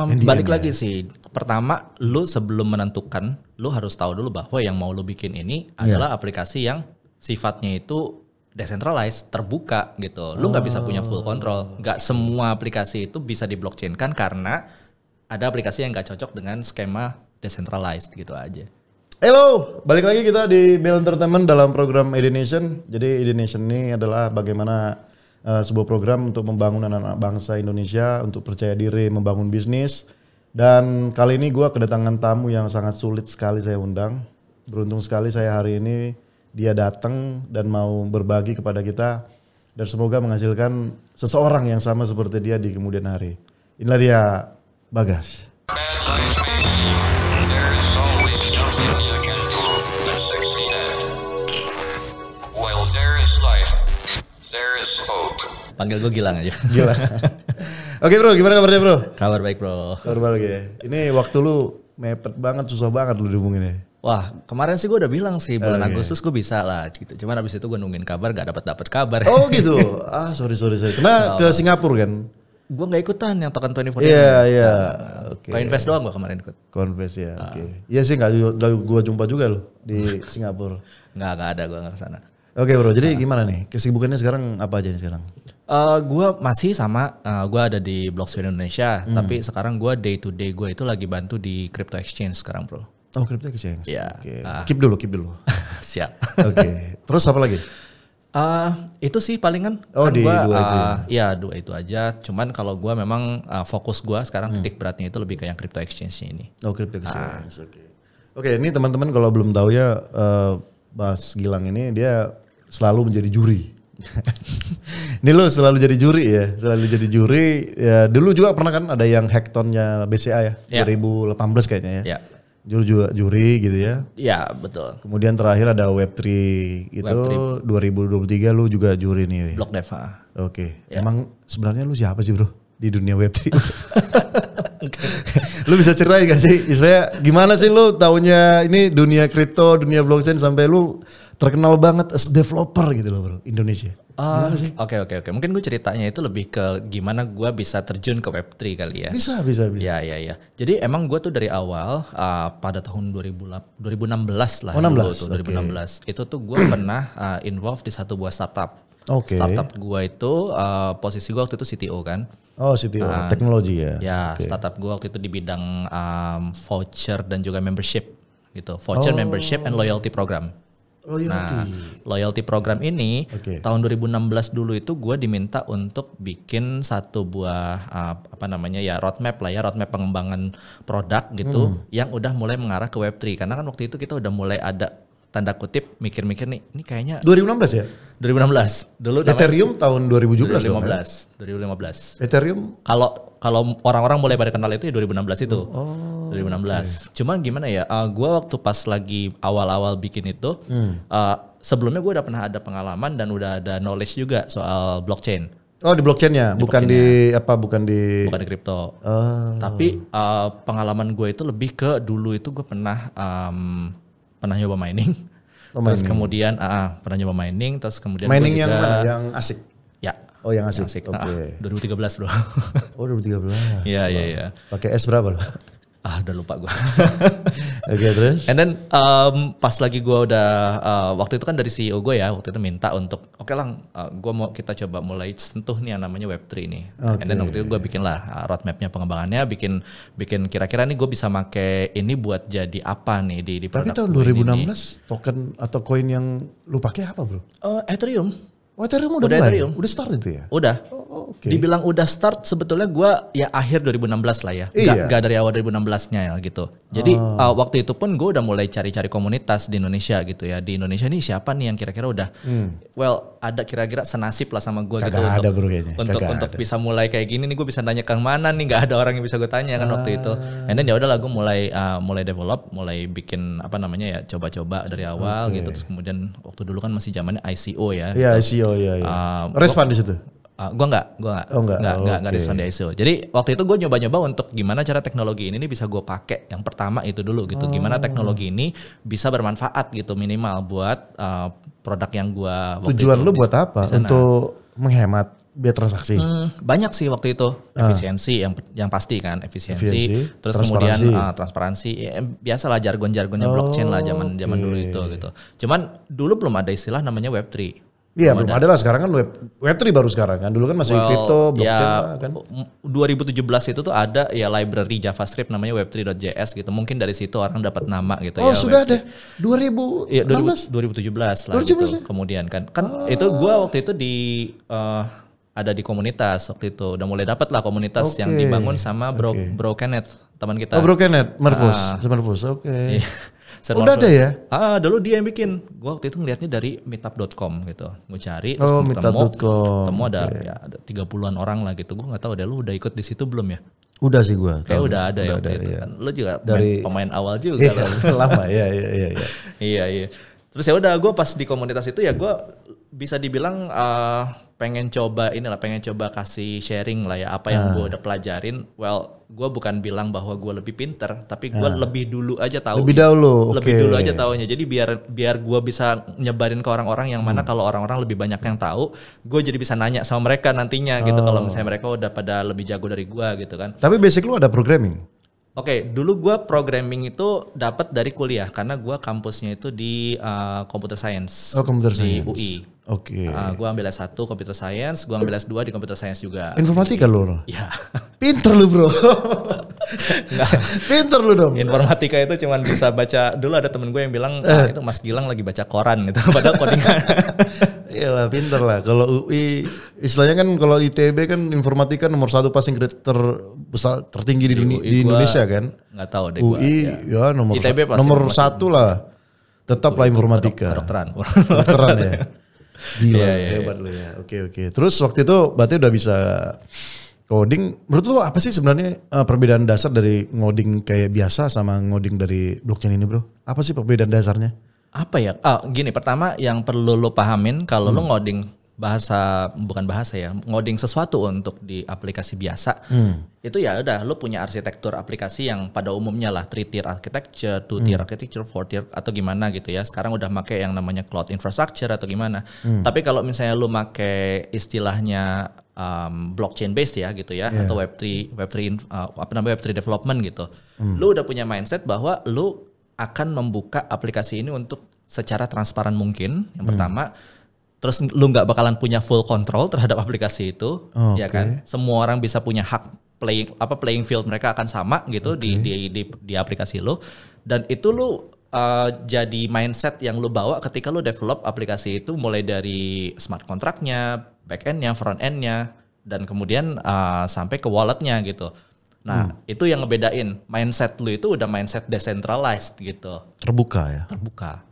Balik lagi sih, pertama lu sebelum menentukan, lu harus tahu dulu bahwa yang mau lu bikin ini adalah aplikasi yang sifatnya itu decentralized, terbuka gitu. Lu nggak bisa punya full control. Nggak semua aplikasi itu bisa di blockchain kan karena ada aplikasi yang nggak cocok dengan skema decentralized gitu aja. Halo, balik lagi kita di Bell Entertainment dalam program Edination. Jadi Edination ini adalah bagaimana sebuah program untuk membangun anak-anak bangsa Indonesia untuk percaya diri membangun bisnis. Dan kali ini gue kedatangan tamu yang sangat sulit sekali saya undang. Beruntung sekali saya hari ini dia datang dan mau berbagi kepada kita dan semoga menghasilkan seseorang yang sama seperti dia di kemudian hari. Inilah dia Bagas. Panggil gue Gilang aja. Gila. Oke bro, gimana kabarnya bro? Kabar baik bro. Kabar baik ya. Ini waktu lu mepet banget, susah banget lu dihubungin ya. Wah, kemarin sih gue udah bilang sih bulan Agustus gue bisa lah gitu. Cuman abis itu gue nungguin kabar gak dapet kabar. Oh gitu. Sorry. Karena ke Singapura kan? Gue gak ikutan yang Token 24. Iya. Oke. Coinvest doang gue kemarin ikut. Coinvest ya, oke. Iya sih gak gue jumpa juga loh di Singapura. Gak ada, gue gak kesana. Oke bro, jadi gimana nih? Kesibukannya sekarang apa aja nih sekarang? Gue masih sama, gue ada di Blockchain Indonesia. Tapi sekarang gue day to day gue itu lagi bantu di crypto exchange sekarang bro. Oh, crypto exchange. Iya. Oke. Keep dulu. Siap. Oke. Terus apa lagi? Itu sih palingan. Oh, kan di gua, dua itu. Iya, dua itu aja. Cuman kalau gue memang fokus gue sekarang titik beratnya itu lebih ke yang crypto exchange ini. Oh, crypto exchange. Oke, ini teman-teman kalau belum tahu ya, Mas Gilang ini dia selalu menjadi juri. Ini lo selalu jadi juri ya, ya. Dulu juga pernah kan ada yang hackathonnya BCA ya, 2018 kayaknya ya. Ya. Juga juri gitu ya. Iya betul. Kemudian terakhir ada Web3 itu Web3. 2023 lu juga juri nih. Block Deva. Oke. Ya. Emang sebenarnya lu siapa sih bro di dunia Web3? Lu bisa ceritain gak sih? Istilahnya gimana sih lu taunya ini dunia kripto, dunia blockchain sampai lu terkenal banget as developer gitu loh bro, Indonesia. Gimana sih? Oke. Mungkin gue ceritanya itu lebih ke gimana gue bisa terjun ke Web3 kali ya. Bisa. Ya. Jadi emang gue tuh dari awal pada tahun 2016 lah. 2016. Itu tuh gue pernah involved di satu buah startup. Oke. Startup gue itu posisi gue waktu itu CTO kan. Oh CTO, teknologi ya. Ya, startup gue waktu itu di bidang voucher dan juga membership gitu. Voucher, membership, and loyalty program. Loyalty program ini tahun 2016 dulu itu gue diminta untuk bikin satu buah roadmap pengembangan produk gitu yang udah mulai mengarah ke Web3 karena kan waktu itu kita udah mulai ada tanda kutip mikir-mikir nih ini kayaknya 2016 ya? 2016 dulu Ethereum tahun 2017 2015. Ethereum kalau orang-orang mulai pada kenal itu ya 2016 itu. 2016. Cuma gimana ya? Gue waktu pas lagi awal-awal bikin itu, sebelumnya gue udah pernah ada pengalaman dan udah ada knowledge juga soal blockchain. Oh di blockchainnya, bukan di kripto. Tapi pengalaman gue itu lebih ke dulu itu gue pernah nyoba mining. Terus kemudian pernah nyoba mining, terus kemudian mining yang mana? Yang asik? Ya. Oh yang asik. Oke. 2013 bro. Oh 2013. Iya. Pakai S berapa loh? Udah lupa gue. Oke, terus? And then pas lagi gue udah waktu itu kan dari CEO gue ya waktu itu minta untuk gue mau kita coba mulai sentuh nih yang namanya Web3 nih. And then waktu itu gue bikin lah roadmapnya pengembangannya, bikin kira-kira nih gue bisa make ini buat jadi apa nih di produk. Tapi tahun 2016 token atau koin yang lu pakai apa bro? Ethereum. Oh Ethereum udah mulai? Ethereum. Udah start itu ya? Udah. Dibilang udah start sebetulnya gue ya akhir 2016 lah ya. Gak dari awal 2016-nya ya gitu. Jadi waktu itu pun gue udah mulai cari-cari komunitas di Indonesia gitu ya. Di Indonesia nih siapa nih yang kira-kira udah ada kira-kira senasib lah sama gue gitu. Untuk bisa mulai kayak gini nih gue bisa nanya ke mana nih, gak ada orang yang bisa gue tanya kan waktu itu. And then ya udahlah gue mulai develop, mulai bikin coba-coba dari awal gitu. Terus kemudian waktu dulu kan masih zamannya ICO ya. Iya ICO ya. Respon di situ? Gue nggak respon di ICO. Jadi waktu itu gue nyoba-nyoba untuk gimana cara teknologi ini bisa gue pakai. Yang pertama itu dulu gitu. Gimana teknologi ini bisa bermanfaat gitu minimal buat produk yang gue. Tujuan lu buat apa? Untuk menghemat biaya transaksi? Banyak sih waktu itu. Efisiensi yang pasti kan, efisiensi. Terus kemudian transparansi. Ya, biasalah jargon-jargonnya blockchain lah zaman dulu itu gitu. Cuman dulu belum ada istilah namanya Web3. Iya belum ada lah, sekarang kan Web3 baru sekarang kan, dulu kan masih crypto, blockchain lah kan. 2017 itu tuh ada ya library JavaScript namanya web3.js gitu, mungkin dari situ orang dapat nama gitu ya. Oh Web3. sudah ada, 2017 lah gitu, kemudian kan itu gua waktu itu ada di komunitas waktu itu, udah mulai dapat lah komunitas yang dibangun sama Bro Kenneth, teman kita. Oh Bro Kenneth, Marvus, oke. Udah ada ya? Dulu dia yang bikin. Gua waktu itu ngeliatnya dari meetup.com gitu. Gue cari, terus ketemu ada 30-an orang lah gitu. Gue nggak tahu deh, lu udah ikut di situ belum ya? Udah sih gue. Kayak udah ada ya waktu itu kan. Lu juga dari pemain awal juga. Lama ya. Iya. Terus ya udah, gue pas di komunitas itu ya gue bisa dibilang pengen coba kasih sharing lah ya apa yang gue udah pelajarin. Well, gue bukan bilang bahwa gue lebih pinter, tapi gue lebih dulu aja tahu. Lebih dulu aja taunya. Jadi biar gue bisa nyebarin ke orang-orang yang mana kalau orang-orang lebih banyak yang tahu, gue jadi bisa nanya sama mereka nantinya gitu. Kalau misalnya mereka udah pada lebih jago dari gue gitu kan. Tapi basic lu ada programming? Oke, dulu gue programming itu dapat dari kuliah karena gue kampusnya itu di computer science. Di UI. Oke. Gue ambil S1 computer science, gue ambil S2 di computer science juga. Informatika lu? Iya. Pinter lu bro. Pinter lu dong. Informatika itu cuman bisa baca. Dulu ada temen gue yang bilang itu Mas Gilang lagi baca koran gitu. Padahal codingan. Iyalah pinter lah. Kalau UI istilahnya kan kalau ITB kan informatika nomor 1 passing grade tertinggi di Indonesia kan. Nggak tahu deh. UI ya nomor nomor 1 lah. Tetap lah informatika. Kedokteran ya. Gila, hebat lu ya. Oke. Terus waktu itu berarti udah bisa coding. Menurut lu apa sih sebenarnya perbedaan dasar dari ngoding kayak biasa sama ngoding dari blockchain ini bro? Apa sih perbedaan dasarnya? Apa ya? Gini, pertama yang perlu lo pahamin kalau lo ngoding ngoding sesuatu untuk di aplikasi biasa, itu ya udah lo punya arsitektur aplikasi yang pada umumnya lah 3-tier architecture, 2-tier architecture, 4-tier atau gimana gitu ya. Sekarang udah make yang namanya cloud infrastructure atau gimana. Tapi kalau misalnya lo make istilahnya blockchain based ya gitu ya, atau Web3 development gitu, lo udah punya mindset bahwa lo akan membuka aplikasi ini untuk secara transparan mungkin. Yang pertama. Terus lu nggak bakalan punya full control terhadap aplikasi itu, ya kan? Semua orang bisa punya hak playing field mereka akan sama gitu di aplikasi lu, dan itu lu jadi mindset yang lu bawa ketika lu develop aplikasi itu, mulai dari smart contract-nya, back-end-nya, front-end-nya, dan kemudian sampai ke wallet-nya gitu. Nah itu yang ngebedain mindset lu itu udah mindset decentralized gitu. Terbuka ya? Terbuka.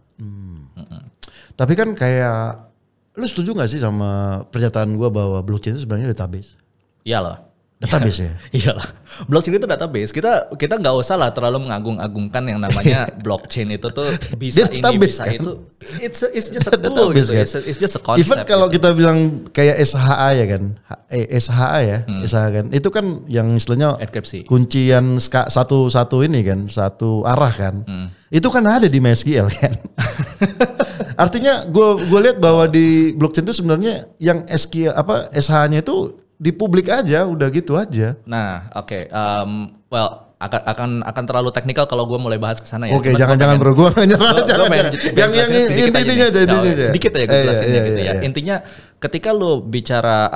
Tapi kan kayak lu setuju gak sih sama pernyataan gue bahwa blockchain itu sebenarnya database? Iyalah. Database ya? Iyalah. Blockchain itu database. Kita nggak usah lah terlalu mengagung-agungkan yang namanya blockchain itu tuh bisa ini bisa kan? Itu. It's just a tool gitu. Kan? It's just a concept. Even kalau kita bilang kayak SHA ya kan, SHA ya, SHA kan, itu kan yang istilahnya enkripsi. Kuncian satu ini kan, satu arah kan. Itu kan ada di MySQL kan. Artinya gue lihat bahwa di blockchain itu sebenarnya yang SH-nya itu di publik aja, udah gitu aja. Nah, oke. Well, akan terlalu teknikal kalau gue mulai bahas ke sana ya. Oke, jangan bro, gue nyerah. Yang intinya aja. Sedikit aja gue jelasinnya gitu ya. Intinya ketika lo bicara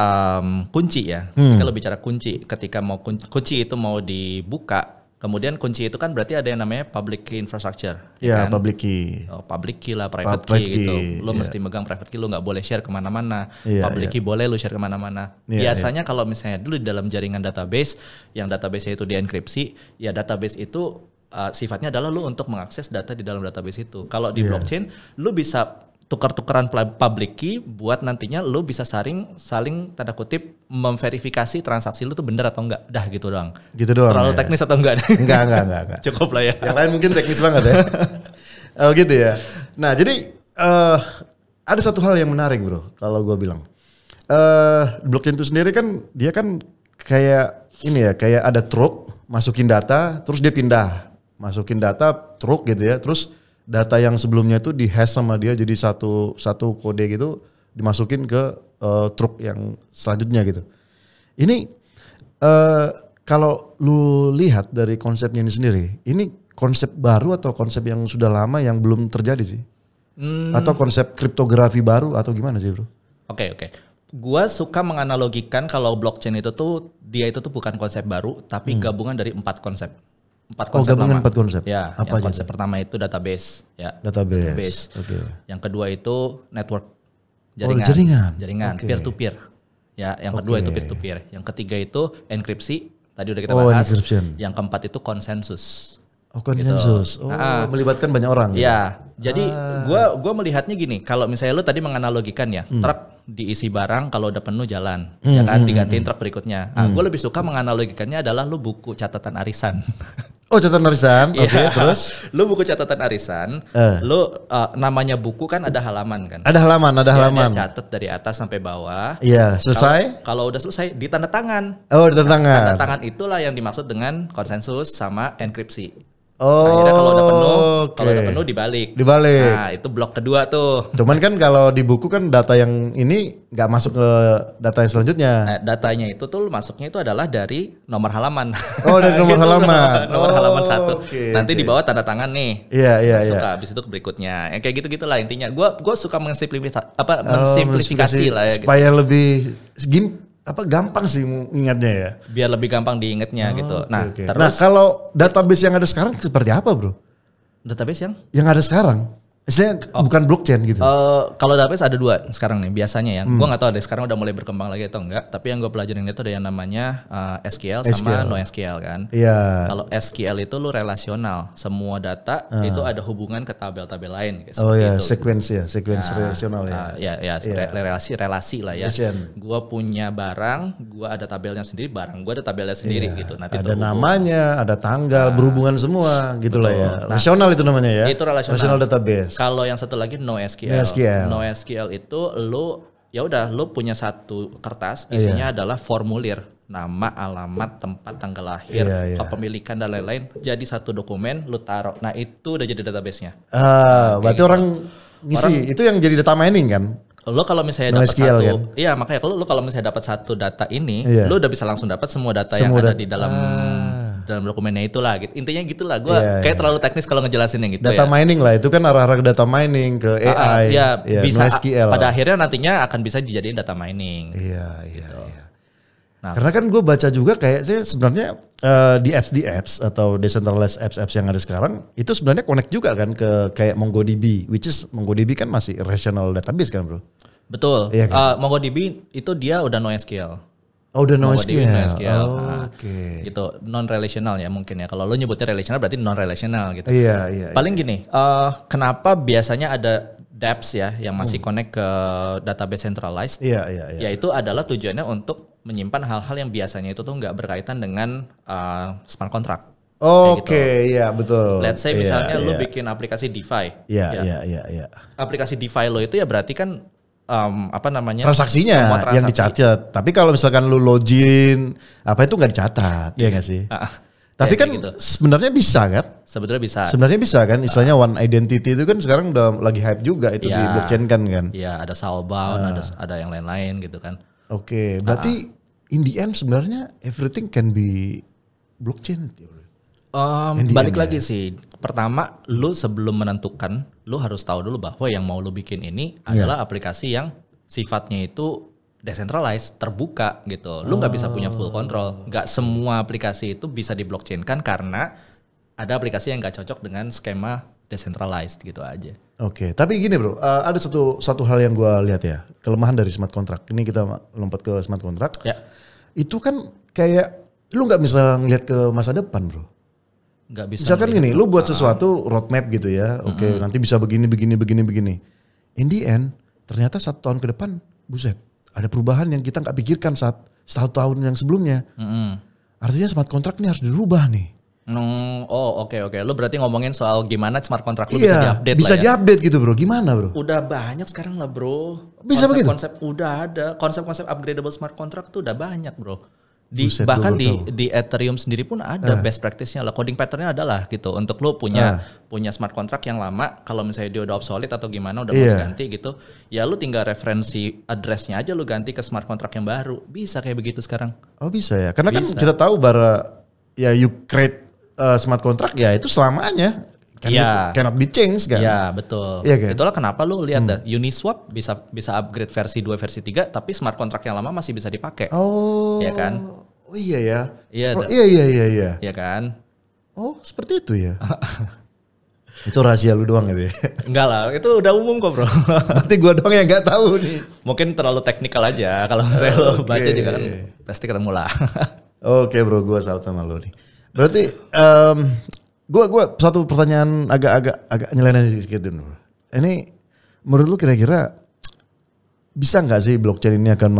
kunci ya, ketika lo bicara kunci, ketika mau kunci itu mau dibuka, kemudian kunci itu kan berarti ada yang namanya public key infrastructure. Ya, kan? public key. Public key lah, private key gitu. Lo mesti megang private key, lo nggak boleh share kemana-mana. Public key boleh lo share kemana-mana. Biasanya kalau misalnya dulu di dalam jaringan database, yang database itu dienkripsi, ya database itu sifatnya adalah lo untuk mengakses data di dalam database itu. Kalau di blockchain, lo bisa tukar-tukaran public key buat nantinya lo bisa saling tanda kutip memverifikasi transaksi lo tuh bener atau enggak. Dah gitu doang. Gitu doang. Terlalu teknis atau enggak? Enggak. Cukup lah ya. Yang lain mungkin teknis banget ya. Oh gitu ya. Nah jadi ada satu hal yang menarik bro kalau gue bilang. Blockchain itu sendiri kan dia kan kayak ini ya, kayak ada truk masukin data terus dia pindah. Masukin data truk gitu ya, terus data yang sebelumnya itu di hash sama dia jadi satu kode gitu dimasukin ke truk yang selanjutnya gitu. Ini kalau lu lihat dari konsepnya ini sendiri, ini konsep baru atau konsep yang sudah lama yang belum terjadi sih? Atau konsep kriptografi baru atau gimana sih bro? Oke. Gua suka menganalogikan kalau blockchain itu tuh dia itu tuh bukan konsep baru tapi gabungan dari 4 konsep. 4 konsep gabungan lama. 4 konsep. Ya, apa aja? Konsep pertama itu database, ya. Database. Oke. Yang kedua itu network, jaringan, peer to peer. Ya, yang kedua itu peer to peer. Yang ketiga itu enkripsi, tadi udah kita bahas. Encryption. Yang keempat itu konsensus. Konsensus. Gitu. Melibatkan banyak orang. Ya, jadi gua melihatnya gini, kalau misalnya lu tadi menganalogikan ya, truk diisi barang kalau udah penuh jalan, ya kan digantiin truk berikutnya. Gue lebih suka menganalogikannya adalah lu buku catatan arisan. Oh, catatan arisan. Oke, terus lu buku catatan arisan, lu namanya buku kan ada halaman kan? Ada halaman. Dia catat dari atas sampai bawah. Iya, selesai. Kalau udah selesai ditanda tangan. Oh, ditanda tangan. Tanda tangan itulah yang dimaksud dengan konsensus sama enkripsi. Akhirnya kalau udah penuh dibalik. Nah, itu blok kedua tuh. Cuman kan kalau di buku kan data yang ini nggak masuk ke data yang selanjutnya. Datanya itu tuh masuknya itu adalah dari nomor halaman. Oh, dari nomor halaman. Nomor halaman 1. Nanti di bawah tanda tangan nih. Iya. Habis itu ke berikutnya. Yang kayak gitu-gitulah intinya. Gua suka mensimplifikasi lah ya. Supaya lebih gampang sih ingatnya ya. Biar lebih gampang diingatnya gitu. Nah, terus. Nah, kalau database yang ada sekarang seperti apa, bro? Database yang ada sekarang? Istilahnya bukan blockchain gitu. Kalau database ada 2 sekarang nih biasanya ya. Gua nggak tahu deh sekarang udah mulai berkembang lagi atau enggak. Tapi yang gue pelajarin itu ada yang namanya SQL sama NoSQL kan. Iya. Kalau SQL itu lu relasional. Semua data itu ada hubungan ke tabel-tabel lain. Sequence relasional ya. Relasi lah ya. Gua punya barang, gua ada tabelnya sendiri, barang gua ada tabelnya sendiri gitu. Nanti ada namanya, ada tanggal, berhubungan semua gitu lah ya. Rasional itu namanya ya. Itu relasional database. Kalau yang satu lagi NoSQL. NoSQL itu lu punya satu kertas isinya adalah formulir, nama, alamat, tempat, tanggal lahir, kepemilikan dan lain-lain. Jadi satu dokumen lu taruh. Nah, itu udah jadi database-nya. Berarti orang ngisi itu yang jadi data mining kan? Lo kalau misalnya dapat satu, kan? Iya makanya kalau misalnya dapat satu data ini, lo udah bisa langsung dapat semua data yang ada di dalam dokumennya itulah gitu. Intinya gitulah. Gue kayak terlalu teknis kalau ngejelasin yang gitu data mining lah, itu kan arah-arah ke data mining ke AI. Bisa NoSQL. Pada akhirnya nantinya akan bisa dijadiin data mining. Iya. Nah, karena kan gue baca juga kayak sebenarnya di apps atau decentralized apps yang ada sekarang itu sebenarnya connect juga kan ke kayak MongoDB, which is MongoDB kan masih relational database kan bro? Betul. Iya kan? MongoDB itu dia udah NoSQL. Udah NoSQL. Gitu, non relational ya mungkin ya. Kalau lo nyebutnya relational berarti non relational gitu. Iya. Paling gini, kenapa biasanya ada dApps ya yang masih connect ke database centralized? Iya. Yaitu adalah tujuannya untuk menyimpan hal-hal yang biasanya itu tuh nggak berkaitan dengan smart contract. Iya betul. Let's say misalnya lo bikin aplikasi DeFi. Iya. Aplikasi DeFi lo itu ya berarti kan transaksinya yang dicatat. Tapi kalau misalkan lu login itu nggak dicatat, ya nggak sih? Tapi kan gitu. Sebenarnya bisa kan? Sebenarnya bisa kan? Istilahnya one identity itu kan sekarang udah lagi hype juga itu di blockchain kan? Iya, ada Soulbound, ada yang lain-lain gitu kan. Oke, berarti in the end sebenarnya everything can be blockchain. Balik lagi sih. Pertama, lu sebelum menentukan, lu harus tahu dulu bahwa yang mau lu bikin ini adalah aplikasi yang sifatnya itu decentralized, terbuka gitu. Lu nggak bisa punya full control. Nggak semua aplikasi itu bisa di blockchain-kan karena ada aplikasi yang nggak cocok dengan skema decentralized gitu aja. Oke, tapi gini bro, ada satu hal yang gue lihat ya, kelemahan dari smart contract. Ini kita lompat ke smart contract. Ya. Itu kan kayak lu nggak bisa ngeliat ke masa depan bro. Nggak bisa. Misalkan gini, lu buat sesuatu roadmap gitu ya, oke, nanti bisa begini. In the end, ternyata 1 tahun ke depan, buset, ada perubahan yang kita nggak pikirkan saat 1 tahun yang sebelumnya. Artinya smart contract ini harus dirubah nih. Oke. Lu berarti ngomongin soal gimana smart contract lu bisa diupdate bisa diupdate gitu bro, gimana bro? Udah banyak sekarang lah bro. Bisa begitu? Udah ada, konsep-konsep upgradable smart contract tuh udah banyak bro. Bahkan di Ethereum sendiri pun ada best practice-nya lah, coding pattern-nya adalah gitu. Untuk lo punya smart contract yang lama, kalau misalnya dia udah obsolete atau gimana udah mau diganti gitu, ya lo tinggal referensi address-nya aja lo ganti ke smart contract yang baru. Bisa kayak begitu sekarang. Oh bisa ya, karena kan kita tahu ya you create smart contract ya itu selamanya. Cannot be changed kan. Iya betul. Kan? Itulah kenapa lu lihat dah Uniswap bisa upgrade versi 2, versi 3, tapi smart contract yang lama masih bisa dipakai. Oh. Iya kan? Oh iya ya. Iya. Iya. Iya kan? Oh seperti itu ya. Itu rahasia lu doang gitu ya? Enggak lah, itu udah umum kok bro. Berarti gua doang yang nggak tahu nih. Mungkin terlalu teknikal aja. Kalau misalnya lu baca juga kan pasti ketemu lah. Oke bro, gua salut sama lu nih. Berarti Gue satu pertanyaan agak nyeleneh sedikit dulu. Ini menurut lu kira-kira bisa nggak sih blockchain ini akan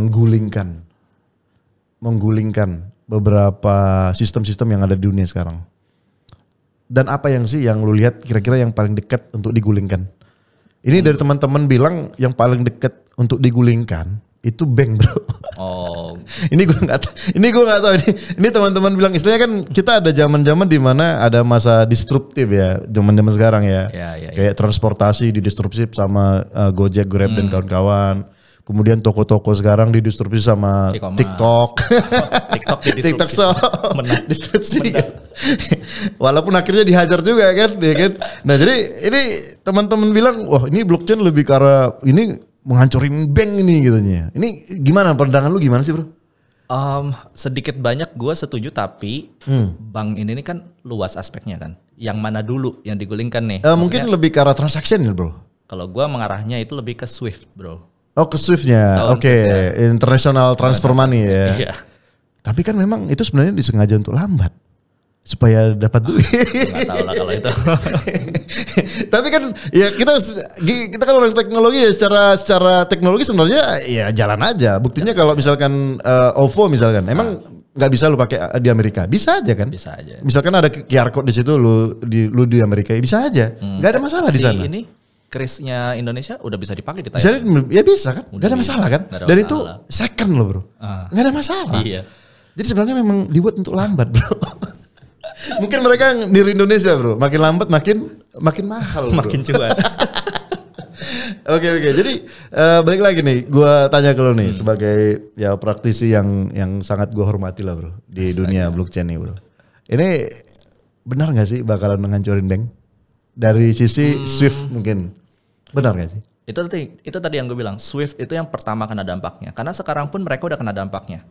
menggulingkan beberapa sistem-sistem yang ada di dunia sekarang? Dan apa yang lu lihat kira-kira yang paling dekat untuk digulingkan? Ini dari teman-teman bilang yang paling dekat untuk digulingkan itu bank bro. Oh. Ini gue nggak tahu. Ini teman-teman bilang istilahnya kan kita ada zaman-zaman di mana ada masa disruptif ya, zaman-zaman sekarang ya. Kayak transportasi didisrupsi sama Gojek, Grab dan kawan-kawan. Kemudian toko-toko sekarang didisrupsi sama TikTok. TikTok disrupsi. Walaupun akhirnya dihajar juga kan, ya kan. Nah jadi ini teman-teman bilang, wah ini blockchain lebih ke arah ini menghancurin bank ini gitunya. Ini gimana pandangan lu gimana sih bro? Sedikit banyak gue setuju tapi bank ini kan luas aspeknya kan. Yang mana dulu yang digulingkan nih? Mungkin lebih ke arah transaction ya bro? Kalau gue mengarahnya itu lebih ke Swift bro. Oh ke Swift-nya, oke. International Transfer Money ya. Iya. Tapi kan memang itu sebenarnya disengaja untuk lambat. Supaya dapat duit. Nggak tahu lah kalau itu. Tapi kan ya kita kan orang teknologi ya secara teknologi sebenarnya ya jalan aja. Buktinya kalau misalkan OVO misalkan emang nggak bisa lu pakai di Amerika, bisa aja kan? Bisa aja. Misalkan ada QR code di situ lu di Amerika bisa aja. Nggak ada masalah di sana. Ini Kris-nya Indonesia udah bisa dipakai di Thailand. Ya bisa kan? Gak ada masalah kan? Dan itu second loh bro. Gak ada masalah. Iya. Jadi sebenarnya memang dibuat untuk lambat bro. Mungkin mereka niru Indonesia bro, makin lambat makin mahal bro. Makin cuan. Oke. Jadi balik lagi nih, gue tanya ke lo nih sebagai ya praktisi yang sangat gue hormati lah bro di dunia blockchain nih bro. Ini benar nggak sih bakalan menghancurin bank dari sisi Swift mungkin? Benar nggak sih? Itu tadi yang gue bilang, Swift itu yang pertama kena dampaknya. Karena sekarang pun mereka udah kena dampaknya.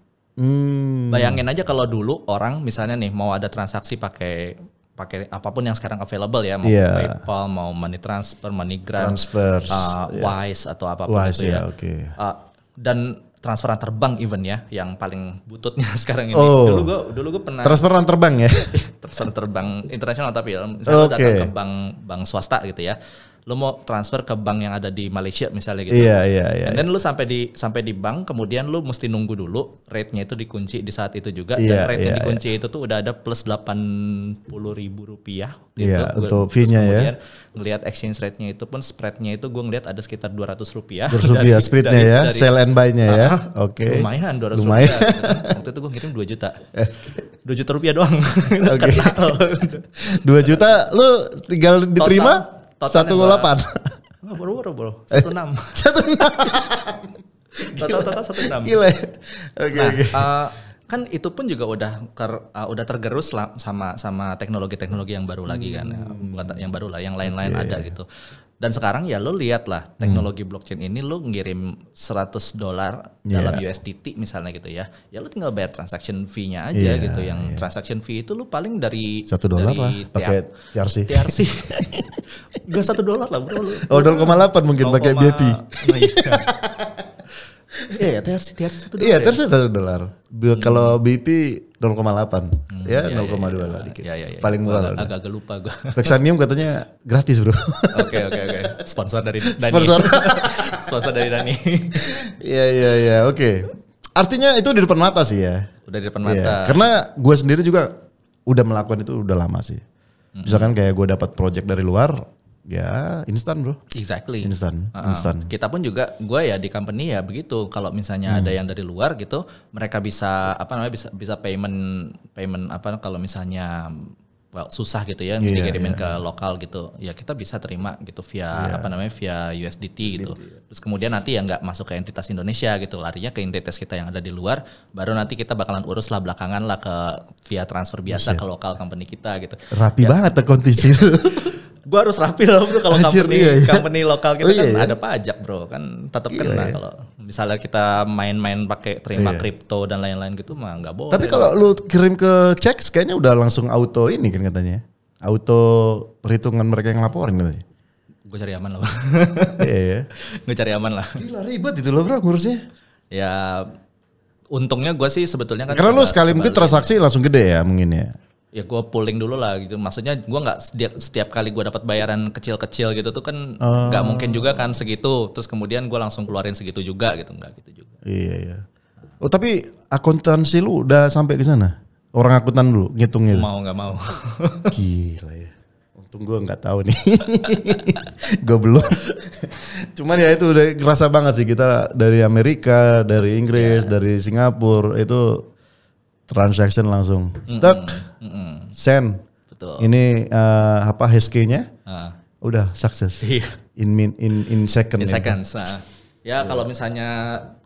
Bayangin aja kalau dulu orang misalnya nih mau ada transaksi pakai apapun yang sekarang available ya, mau PayPal, mau money transfer, MoneyGram, Wise atau apapun itu ya. Dan transfer antar bank even ya, yang paling bututnya sekarang ini. Dulu gue pernah transfer antar bank ya. Transfer antar bank internasional tapi misalnya lo datang ke bank swasta gitu ya. Lo mau transfer ke bank yang ada di Malaysia misalnya gitu. Iya. Dan lo sampai di bank, kemudian lo mesti nunggu dulu, rate-nya itu dikunci di saat itu juga. Dan rate yang dikunci itu tuh udah ada plus 80.000 rupiah. Iya, untuk fee-nya ya. Kemudian ngelihat exchange rate-nya itu pun spread-nya itu gue ngelihat ada sekitar 200 rupiah. 200 rupiah spread-nya ya, sell and buy-nya ya. Oke. Lumayan 200 rupiah. Waktu itu gue ngirim 2 juta. 2 juta rupiah doang. Oke. 2 juta lu tinggal diterima? 1,8. Bro. 1,6. 1,6. Total 1,6. Gila. Oke. Kan itu pun juga udah tergerus sama teknologi-teknologi yang baru lagi kan. Bukan yang baru lah, yang lain-lain ada gitu. Dan sekarang ya lo lihat lah teknologi blockchain ini lo ngirim $100 dalam USDT misalnya gitu ya. Ya lo tinggal bayar transaction fee-nya aja gitu. Yang transaction fee itu lo paling dari $1 lah pakai TRC. Gak $1 lah bro. Oh 0,8 mungkin pakai BIP. Iya TRC $1. Iya TRC $1. Kalau BIP 0,8 ya 0,2 lah dikit. Paling murah lah. Agak lupa gue. Vexanium katanya gratis bro. Oke. Sponsor dari Dani. Sponsor dari Dani. Iya oke. Artinya itu di depan mata sih ya. Udah di depan mata. Karena gue sendiri juga udah melakukan itu udah lama sih. Misalkan kayak gue dapat project dari luar, ya instan bro. Exactly. Instan. Kita pun juga, gue ya di company ya begitu. Kalau misalnya ada yang dari luar gitu, mereka bisa bisa payment kalau misalnya susah gitu ya, dikirimin ke lokal gitu. Ya kita bisa terima gitu via via USDT gitu. Terus kemudian nanti ya nggak masuk ke entitas Indonesia gitu, larinya ke entitas kita yang ada di luar. Baru nanti kita bakalan urus lah belakangan lah ke via transfer biasa ke lokal company kita gitu. Rapi banget kondisi. Gue harus rapi loh bro kalau company lokal kita ada pajak bro, kan tetap kena kalau misalnya kita main-main pakai terima kripto dan lain-lain gitu mah nggak boleh. Tapi kalau lu kirim ke checks kayaknya udah langsung auto ini kan katanya, auto perhitungan mereka yang laporin katanya. Gue cari aman lah bro. Gue cari aman lah. Gila ribet itu loh bro ngurusnya. Ya untungnya gue sih sebetulnya kan. Karena lu sekali mungkin transaksi langsung gede ya mungkin ya. Ya gue pooling dulu lah gitu. Maksudnya gue nggak setiap kali gue dapat bayaran kecil-kecil gitu tuh kan nggak mungkin juga kan segitu. Terus kemudian gue langsung keluarin segitu juga gitu, nggak gitu juga. Iya. Oh tapi akuntansi lu udah sampai ke sana? Orang akuntan dulu ngitungnya? Mau nggak mau. Gila ya. Untung gue nggak tahu nih. Gue belum. Cuman ya itu udah ngerasa banget sih kita dari Amerika, dari Inggris, dari Singapura itu transaction langsung. Send. Betul. Ini HSK-nya udah sukses. In second. In seconds. Ya kalau misalnya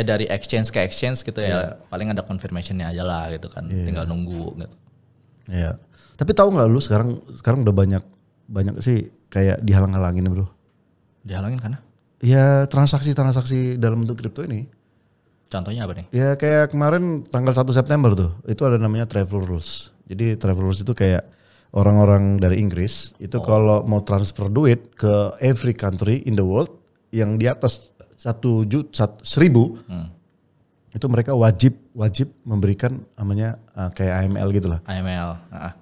dari exchange ke exchange gitu ya paling ada confirmation-nya aja lah gitu kan. Tinggal nunggu gitu. Iya. Tapi tahu nggak lu sekarang udah banyak sih kayak dihalang-halangin bro. Dihalangin karena? Ya transaksi dalam bentuk kripto ini. Contohnya apa nih? Ya kayak kemarin tanggal 1 September tuh, itu ada namanya travel rules. Jadi travel rules itu kayak orang-orang dari Inggris itu kalau mau transfer duit ke every country in the world yang di atas 1.000 itu mereka wajib memberikan namanya kayak AML gitulah. AML.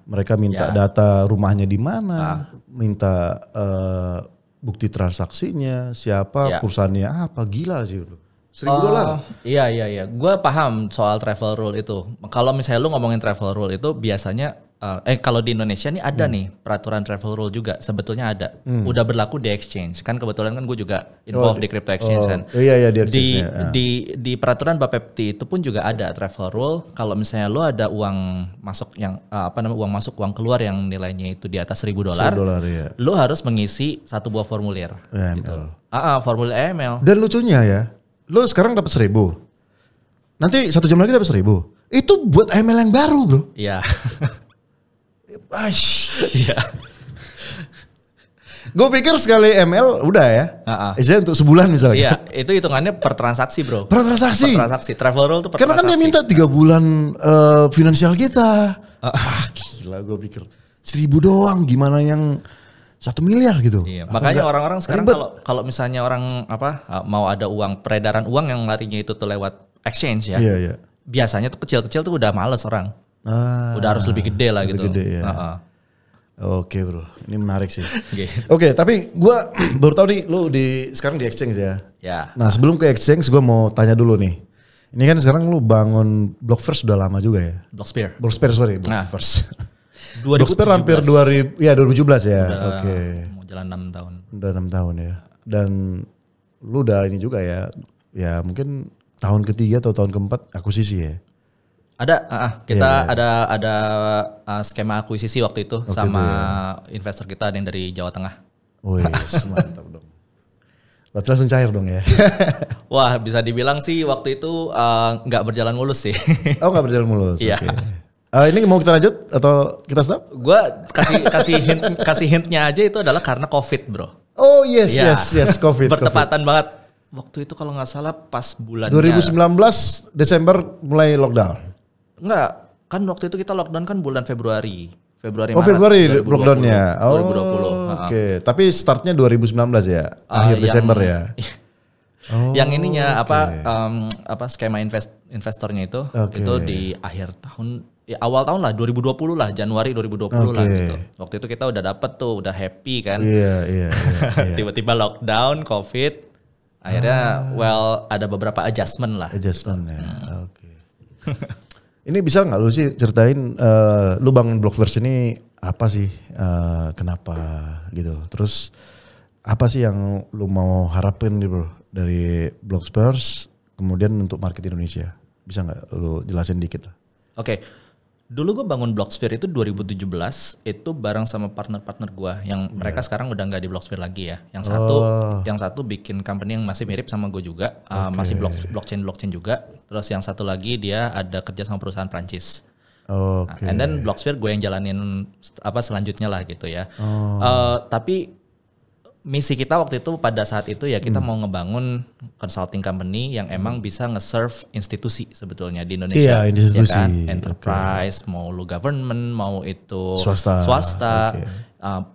Mereka minta data rumahnya di mana, minta bukti transaksinya, siapa, perusahaannya apa, gila sih bro. $1.000. Iya. Gue paham soal travel rule itu. Kalau misalnya lu ngomongin travel rule itu biasanya, kalau di Indonesia nih ada nih peraturan travel rule juga. Sebetulnya ada. Udah berlaku di exchange. Kan kebetulan kan gue juga involved di crypto exchange kan. Iya di exchange. Di peraturan Bapepti itu pun juga ada travel rule. Kalau misalnya lu ada uang masuk yang uang keluar yang nilainya itu di atas $1.000, ya. Lu harus mengisi satu buah formulir. Gitu. Formulir AML. Dan lucunya ya. Lo sekarang dapat 1.000, nanti 1 jam lagi dapat 1.000. Itu buat ML yang baru bro. Iya. Iya. Gue pikir sekali ML udah ya. Istilahnya untuk sebulan misalnya. Iya, itu hitungannya per transaksi bro. Per transaksi. Travel rule itu per karena transaksi. Karena kan dia minta 3 bulan finansial kita. Gila gue pikir 1.000 doang, gimana yang 1 miliar gitu. Iya, makanya orang-orang sekarang kalau misalnya orang mau ada peredaran uang yang larinya itu tuh lewat exchange ya. Iya. Biasanya tuh kecil-kecil tuh udah males orang. Udah harus lebih gede lah gitu. Gede, ya. Oke bro, ini menarik sih. Gitu. Oke, tapi gue baru tahu nih lu sekarang di exchange ya. Ya. Nah sebelum ke exchange gue mau tanya dulu nih. Ini kan sekarang lu bangun Blockverse sudah lama juga ya. Blocksphere, Blockverse. 2017. Hampir 2017 ya. Oke. Mau jalan 6 tahun. Udah 6 tahun ya. Dan lu udah ini juga ya. Ya mungkin tahun ketiga atau tahun keempat akuisisi ya. Kita ada skema akuisisi waktu itu sama investor kita ada yang dari Jawa Tengah. Wih, mantap dong. Berarti langsung cair dong ya. Wah, bisa dibilang sih waktu itu nggak berjalan mulus sih. Oh, nggak berjalan mulus. Iya. Okay. Ini mau kita lanjut atau kita stop? Gue kasih hintnya aja itu adalah karena COVID bro. Oh yes COVID. Bertepatan banget. Waktu itu kalau nggak salah pas bulan 2019 Desember mulai lockdown. Enggak, kan waktu itu kita lockdown kan bulan Februari Februari Maret, lockdownnya. 2020. Oke. Tapi startnya 2019 ya, akhir Desember ya. Yang ininya skema investornya itu di akhir tahun. Ya, awal tahun lah 2020 lah, Januari 2020 lah gitu. Waktu itu kita udah dapet tuh, udah happy kan. Iya. Tiba-tiba lockdown, COVID. Akhirnya ada beberapa adjustment lah. Adjustment ya. Oke. Ini bisa nggak lu sih ceritain lu bangun Blockverse ini apa sih kenapa gitu. Terus apa sih yang lu mau harapin nih bro dari Blockspurs kemudian untuk market Indonesia? Bisa nggak lu jelasin dikit lah? Oke. Dulu gue bangun Blocksphere itu 2017 itu bareng sama partner-partner gue yang mereka sekarang udah nggak di Blocksphere lagi ya. Yang satu bikin company yang masih mirip sama gue juga, masih blockchain juga. Terus yang satu lagi dia ada kerja sama perusahaan Prancis. And then Blocksphere gue yang jalanin selanjutnya lah gitu ya. Tapi misi kita waktu itu pada saat itu ya kita mau ngebangun consulting company yang emang bisa nge-serve institusi sebetulnya di Indonesia. Iya, institusi. Ya kan? Enterprise, mau lu government, mau itu swasta,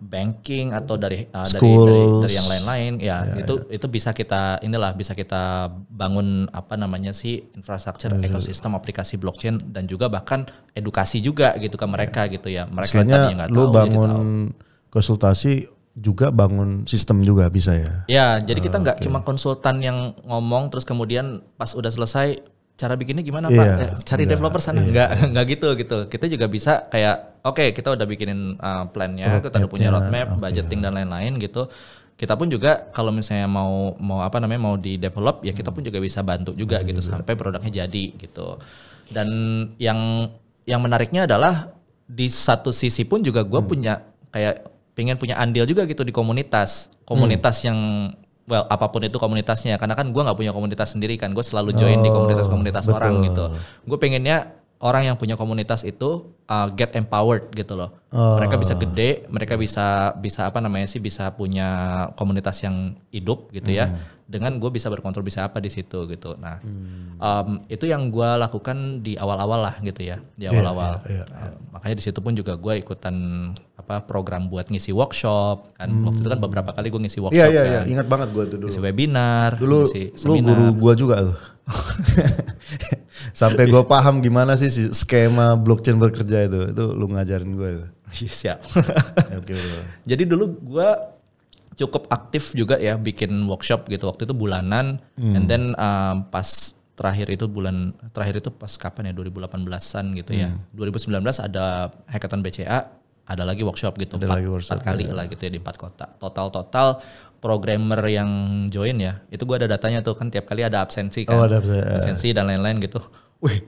banking atau dari yang lain-lain ya, itu bisa kita bangun infrastruktur ekosistem aplikasi blockchain dan juga bahkan edukasi juga gitu ke mereka gitu ya. Mereka tadinya nggak tahu. Lu bangun konsultasi juga bangun sistem juga bisa ya? Ya, jadi kita nggak cuma konsultan yang ngomong terus kemudian pas udah selesai cara bikinnya gimana Pak? Cari developer sana, nggak gitu. Kita juga bisa kayak kita udah bikinin plan-nya, kita udah punya roadmap, budgeting dan lain-lain gitu. Kita pun juga kalau misalnya mau di develop ya kita pun juga bisa bantu juga gitu sampai produknya jadi gitu. Dan yang menariknya adalah di satu sisi pun juga gue punya kayak pengen punya andil juga gitu di komunitas yang apapun itu komunitasnya, karena kan gue nggak punya komunitas sendiri kan, gue selalu join di komunitas orang gitu. Gue pengennya orang yang punya komunitas itu get empowered gitu loh. Mereka bisa gede, mereka bisa punya komunitas yang hidup gitu ya. Dengan gue bisa berkontribusi apa di situ gitu. Nah, itu yang gue lakukan di awal-awal lah gitu ya, di awal-awal. Makanya di situ pun juga gue ikutan program buat ngisi workshop kan. Waktu itu kan beberapa kali gue ngisi workshop. Iya, ingat banget gue tuh dulu. Ngisi webinar, dulu ngisi seminar. Lu guru gue juga tuh. Sampai gue paham gimana sih skema blockchain bekerja itu lu ngajarin gue itu. Siap. Jadi dulu gue cukup aktif juga ya bikin workshop gitu. Waktu itu bulanan, and then pas terakhir itu pas kapan ya, 2018an gitu ya. 2019 ada hackathon BCA, ada lagi workshop gitu, 4 kali lah gitu ya di 4 kota. Total programmer yang join ya, itu gue ada datanya tuh kan, tiap kali ada absensi kan, absensi dan lain-lain gitu. Wih,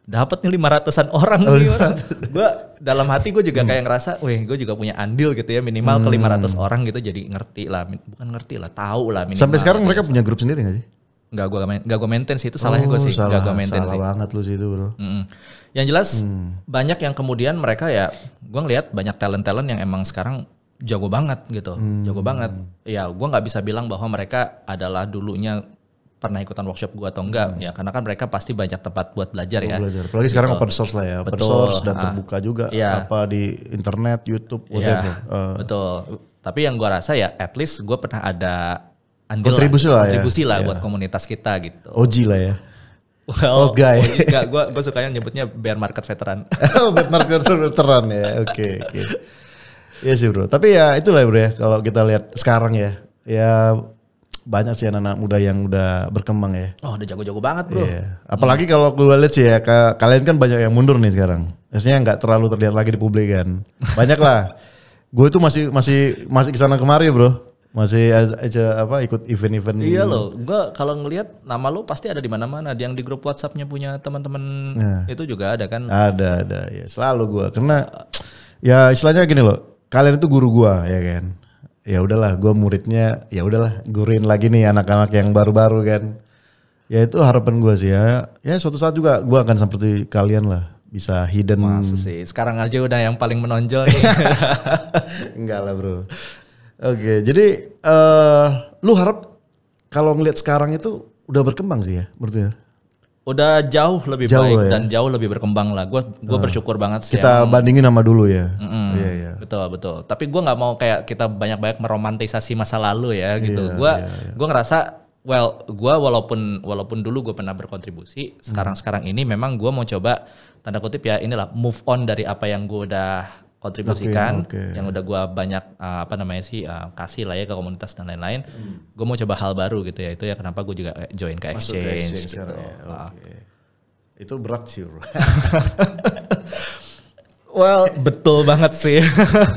dapat nih 500-an orang nih orang. Gue dalam hati gue juga kayak ngerasa, gue juga punya andil gitu ya, minimal ke 500 orang gitu, jadi tahu lah minimal. Sampai sekarang mereka punya grup sendiri gak sih? Enggak gue maintain sih, itu salahnya gue sih. Enggak gue maintain sih. Salah banget lu sih itu bro. Yang jelas banyak yang kemudian mereka ya, gue ngelihat banyak talent yang emang sekarang jago banget gitu, jago banget. Ya gue nggak bisa bilang bahwa mereka adalah dulunya pernah ikutan workshop gue atau enggak ya, karena kan mereka pasti banyak tempat buat belajar ya. Apalagi gitu. Sekarang open source lah ya, open source dan terbuka juga, apa di internet, YouTube, whatever. Betul. Tapi yang gue rasa ya, at least gue pernah ada andil kontribusi lah buat komunitas kita gitu. OG lah ya. Old guy. Enggak, gue sukanya nyebutnya bear market veteran. Bear market veteran ya, oke. Iya sih bro, tapi ya itulah bro ya, kalau kita lihat sekarang ya banyak sih anak-anak muda yang udah berkembang ya. Oh udah jago-jago banget bro. Iya. Apalagi kalau gue lihat sih ya, kalian kan banyak yang mundur nih sekarang. Biasanya nggak terlalu terlihat lagi di publik kan. Banyak lah. Gue tuh masih kesana kemari bro. Masih aja ikut event-event. Iya loh, gue kalau ngelihat nama lo pasti ada di mana-mana. Yang di grup WhatsApp-nya punya teman-teman itu juga ada kan? Ada ya, selalu gue. Karena ya istilahnya gini loh, kalian itu guru gue ya kan. Ya udahlah, gue muridnya, ya udahlah guruin lagi nih anak-anak yang baru-baru kan. Ya itu harapan gue sih ya. Ya suatu saat juga gue akan seperti kalian lah, bisa hidden. Masa sih, sekarang aja udah yang paling menonjol nih. Enggak lah bro. Oke, jadi lu harap kalau ngelihat sekarang itu udah berkembang sih ya menurutnya? Udah jauh lebih baik dan jauh lebih berkembang lah. Gue bersyukur banget sih. Kita bandingin sama dulu ya. Iya. Betul. Tapi gue nggak mau kayak kita banyak meromantisasi masa lalu ya gitu. Gue ngerasa gue walaupun dulu gue pernah berkontribusi, sekarang ini memang gue mau coba tanda kutip ya inilah move on dari apa yang gue udah kontribusikan, yang udah gue banyak kasih lah ya ke komunitas dan lain-lain. Gue mau coba hal baru gitu ya, itu ya kenapa gue juga join ke Exchange gitu. Itu berat sih bro. Well, betul banget sih.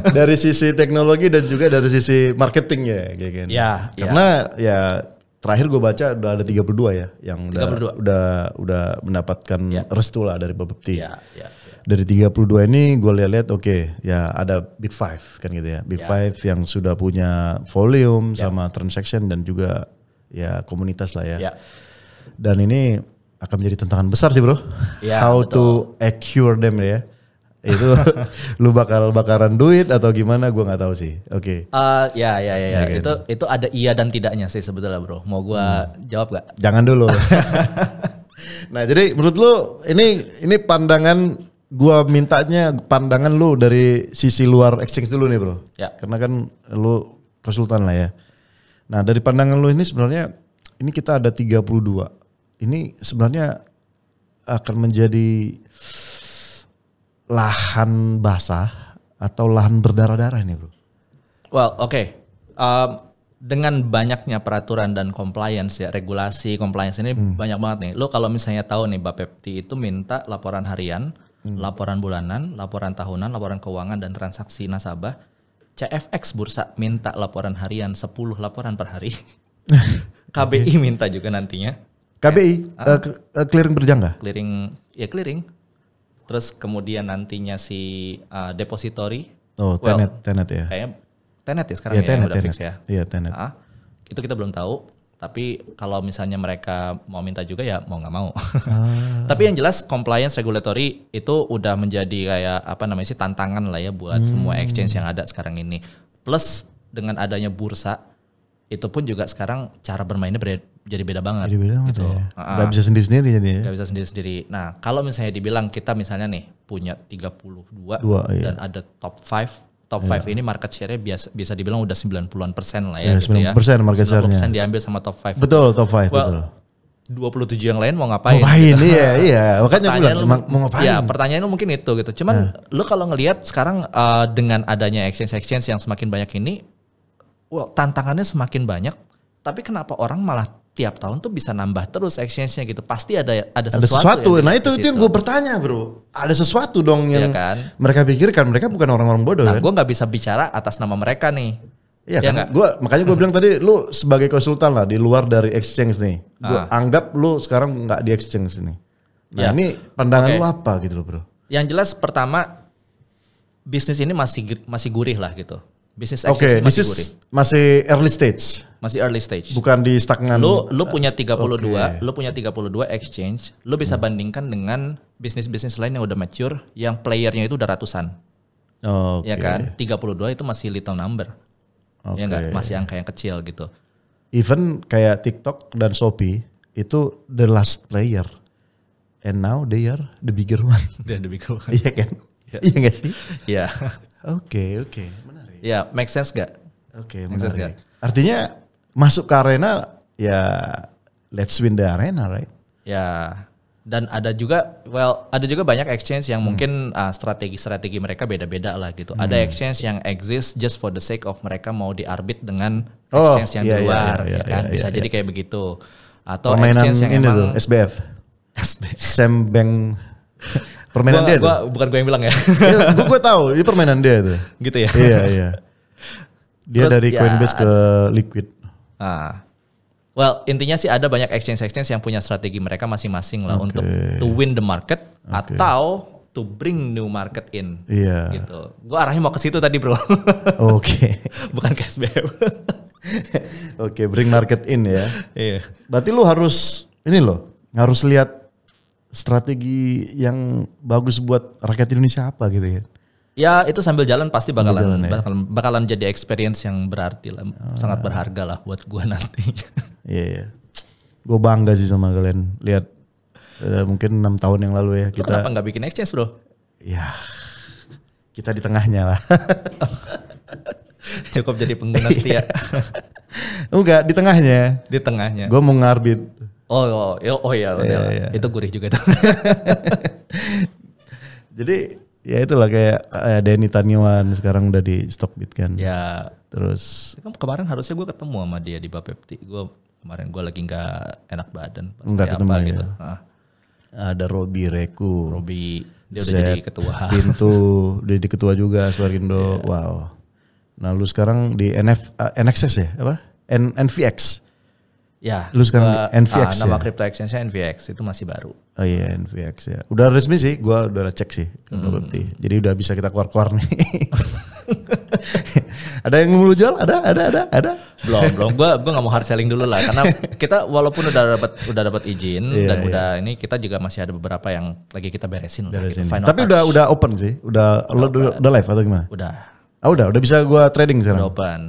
Dari sisi teknologi dan juga dari sisi marketing ya kayak gitu. Ya, karena ya terakhir gue baca udah ada 32 ya yang 32. udah mendapatkan restu lah dari Bapepti. Ya. Dari 32 ini gue lihat oke, ya ada Big Five kan gitu ya. Big Five yang sudah punya volume sama transaction dan juga ya komunitas lah ya. Dan ini akan menjadi tantangan besar sih bro. How betul. To acquire them ya. Itu lu bakaran duit atau gimana gue nggak tahu sih. Oke. Ya. Itu ada iya dan tidaknya sih sebetulnya bro. Mau gue jawab gak? Jangan dulu. Nah jadi menurut lu ini pandangan gue mintanya pandangan lu dari sisi luar exchange dulu nih bro. Ya. Karena kan lu konsultan lah ya. Nah dari pandangan lu ini sebenarnya ini kita ada 32. Ini sebenarnya akan menjadi lahan basah atau lahan berdarah-darah ini bro? Well, oke. Dengan banyaknya peraturan dan compliance ya, regulasi compliance ini banyak banget nih. Lo kalau misalnya tahu nih Bapepti itu minta laporan harian, laporan bulanan, laporan tahunan, laporan keuangan dan transaksi nasabah. CFX Bursa minta laporan harian 10 laporan per hari. KBI minta juga nantinya. KBI? Clearing berjangka? Clearing. Terus kemudian nantinya si depository. Oh, Tenet ya. Kayaknya Tenet ya sekarang Tenet, udah fix ya. Iya, Tenet. Itu kita belum tahu. Tapi kalau misalnya mereka mau minta juga ya mau nggak mau. Tapi yang jelas compliance regulatory itu udah menjadi kayak tantangan lah ya buat semua exchange yang ada sekarang ini. Plus dengan adanya bursa itu pun juga sekarang cara bermainnya jadi beda banget. Jadi beda banget gitu. ya. Gak bisa sendiri-sendiri jadi ya. Gak bisa sendiri-sendiri. Nah kalau misalnya dibilang kita misalnya nih punya 32 dan ada top 5. Top 5 ini market share-nya bisa dibilang udah 90-an% lah ya. Gitu 90% ya. market share-nya. 90% diambil sama top 5. Betul, top 5. Betul. 27 yang lain mau ngapain? Iya. Makanya bilang mau ngapain? Ya pertanyaan lu mungkin itu gitu. Cuman lu kalau ngelihat sekarang dengan adanya exchange yang semakin banyak ini, tantangannya semakin banyak. Tapi kenapa orang malah tiap tahun tuh bisa nambah terus exchange-nya gitu? Pasti ada sesuatu. Nah itu yang gue bertanya bro. Ada sesuatu dong yang kan? mereka pikirkan. Mereka bukan orang-orang bodoh kan? Gue nggak bisa bicara atas nama mereka nih. Iya kan? Makanya gue bilang tadi lu sebagai konsultan lah di luar dari exchange nih. Gue anggap lu sekarang nggak di exchange nih. Nah ini pandangan lu apa gitu loh bro? Yang jelas pertama bisnis ini masih gurih lah gitu. Bisnis exchange masih gurih. Masih early stage. Masih early stage. Bukan di stagnan. Lu punya 32, lu punya 32 exchange, lu bisa bandingkan dengan bisnis-bisnis lain yang udah mature yang playernya itu udah ratusan. Ya kan? 32 itu masih little number. Ya enggak, masih angka yang kecil gitu. Even kayak TikTok dan Shopee itu the last player. And now they are the bigger one. The bigger one. Iya kan? Iya enggak sih? Iya. Oke. Menarik. Ya, make sense gak? Oke, menarik. Artinya masuk ke arena ya let's win the arena, right? Ya. Dan ada juga banyak exchange yang mungkin strategi mereka beda-beda lah gitu. Ada exchange yang exist just for the sake of mereka mau diarbit dengan exchange yang di luar, ya kan? Bisa jadi kayak begitu. Atau permainan exchange yang ini emang tuh, SBF. Sam Bank. Permainan dia tuh. Bukan gue yang bilang ya. Gue tahu, ini permainan dia tuh. Gitu ya. Iya. Dia terus, dari Coinbase ke Liquid. Well, intinya sih ada banyak exchange yang punya strategi mereka masing-masing lah untuk to win the market atau to bring new market in. Iya. Gitu. Gue arahnya mau ke situ tadi, bro. Oke. Bukan ke SBF. Oke, bring market in ya. Iya. Berarti lu harus harus lihat strategi yang bagus buat rakyat Indonesia apa gitu ya. Ya itu sambil jalan pasti bakalan jadi experience yang berarti lah, sangat berharga lah buat gua nanti. Iya. Gue bangga sih sama kalian. Lihat mungkin 6 tahun yang lalu ya kita. Kenapa nggak bikin exchange bro? Ya kita di tengahnya lah. Cukup jadi pengguna setia. Enggak, di tengahnya. Di tengahnya. Gue mau ngarbit. Oh iya. Itu gurih juga tuh. Jadi ya itulah kayak Denny Taniwan sekarang udah di Stockbit kan. Ya. Terus kemarin harusnya gue ketemu sama dia di Bapepti. Kemarin gue lagi nggak enak badan. Nggak ketemu ya. Gitu. Ada Robi Reku. Dia udah jadi ketua. Pintu, udah jadi ketua juga Sparkindo. Wow. Nah lu sekarang di NXS ya? Apa? NVX? Ya. Lu sekarang di NVX nama ya? crypto exchange-nya NVX, itu masih baru. Oh iya NVX ya. Udah resmi sih, gua udah cek sih. Jadi udah bisa kita keluar-keluar nih. Ada yang mau jual? Ada? Belum. Gua nggak mau hard selling dulu lah, karena kita walaupun udah dapat izin dan udah ini, kita juga masih ada beberapa yang lagi kita beresin lah gitu. Tapi udah open sih, udah live atau gimana? Udah. Udah bisa gua trading sekarang. Udah open.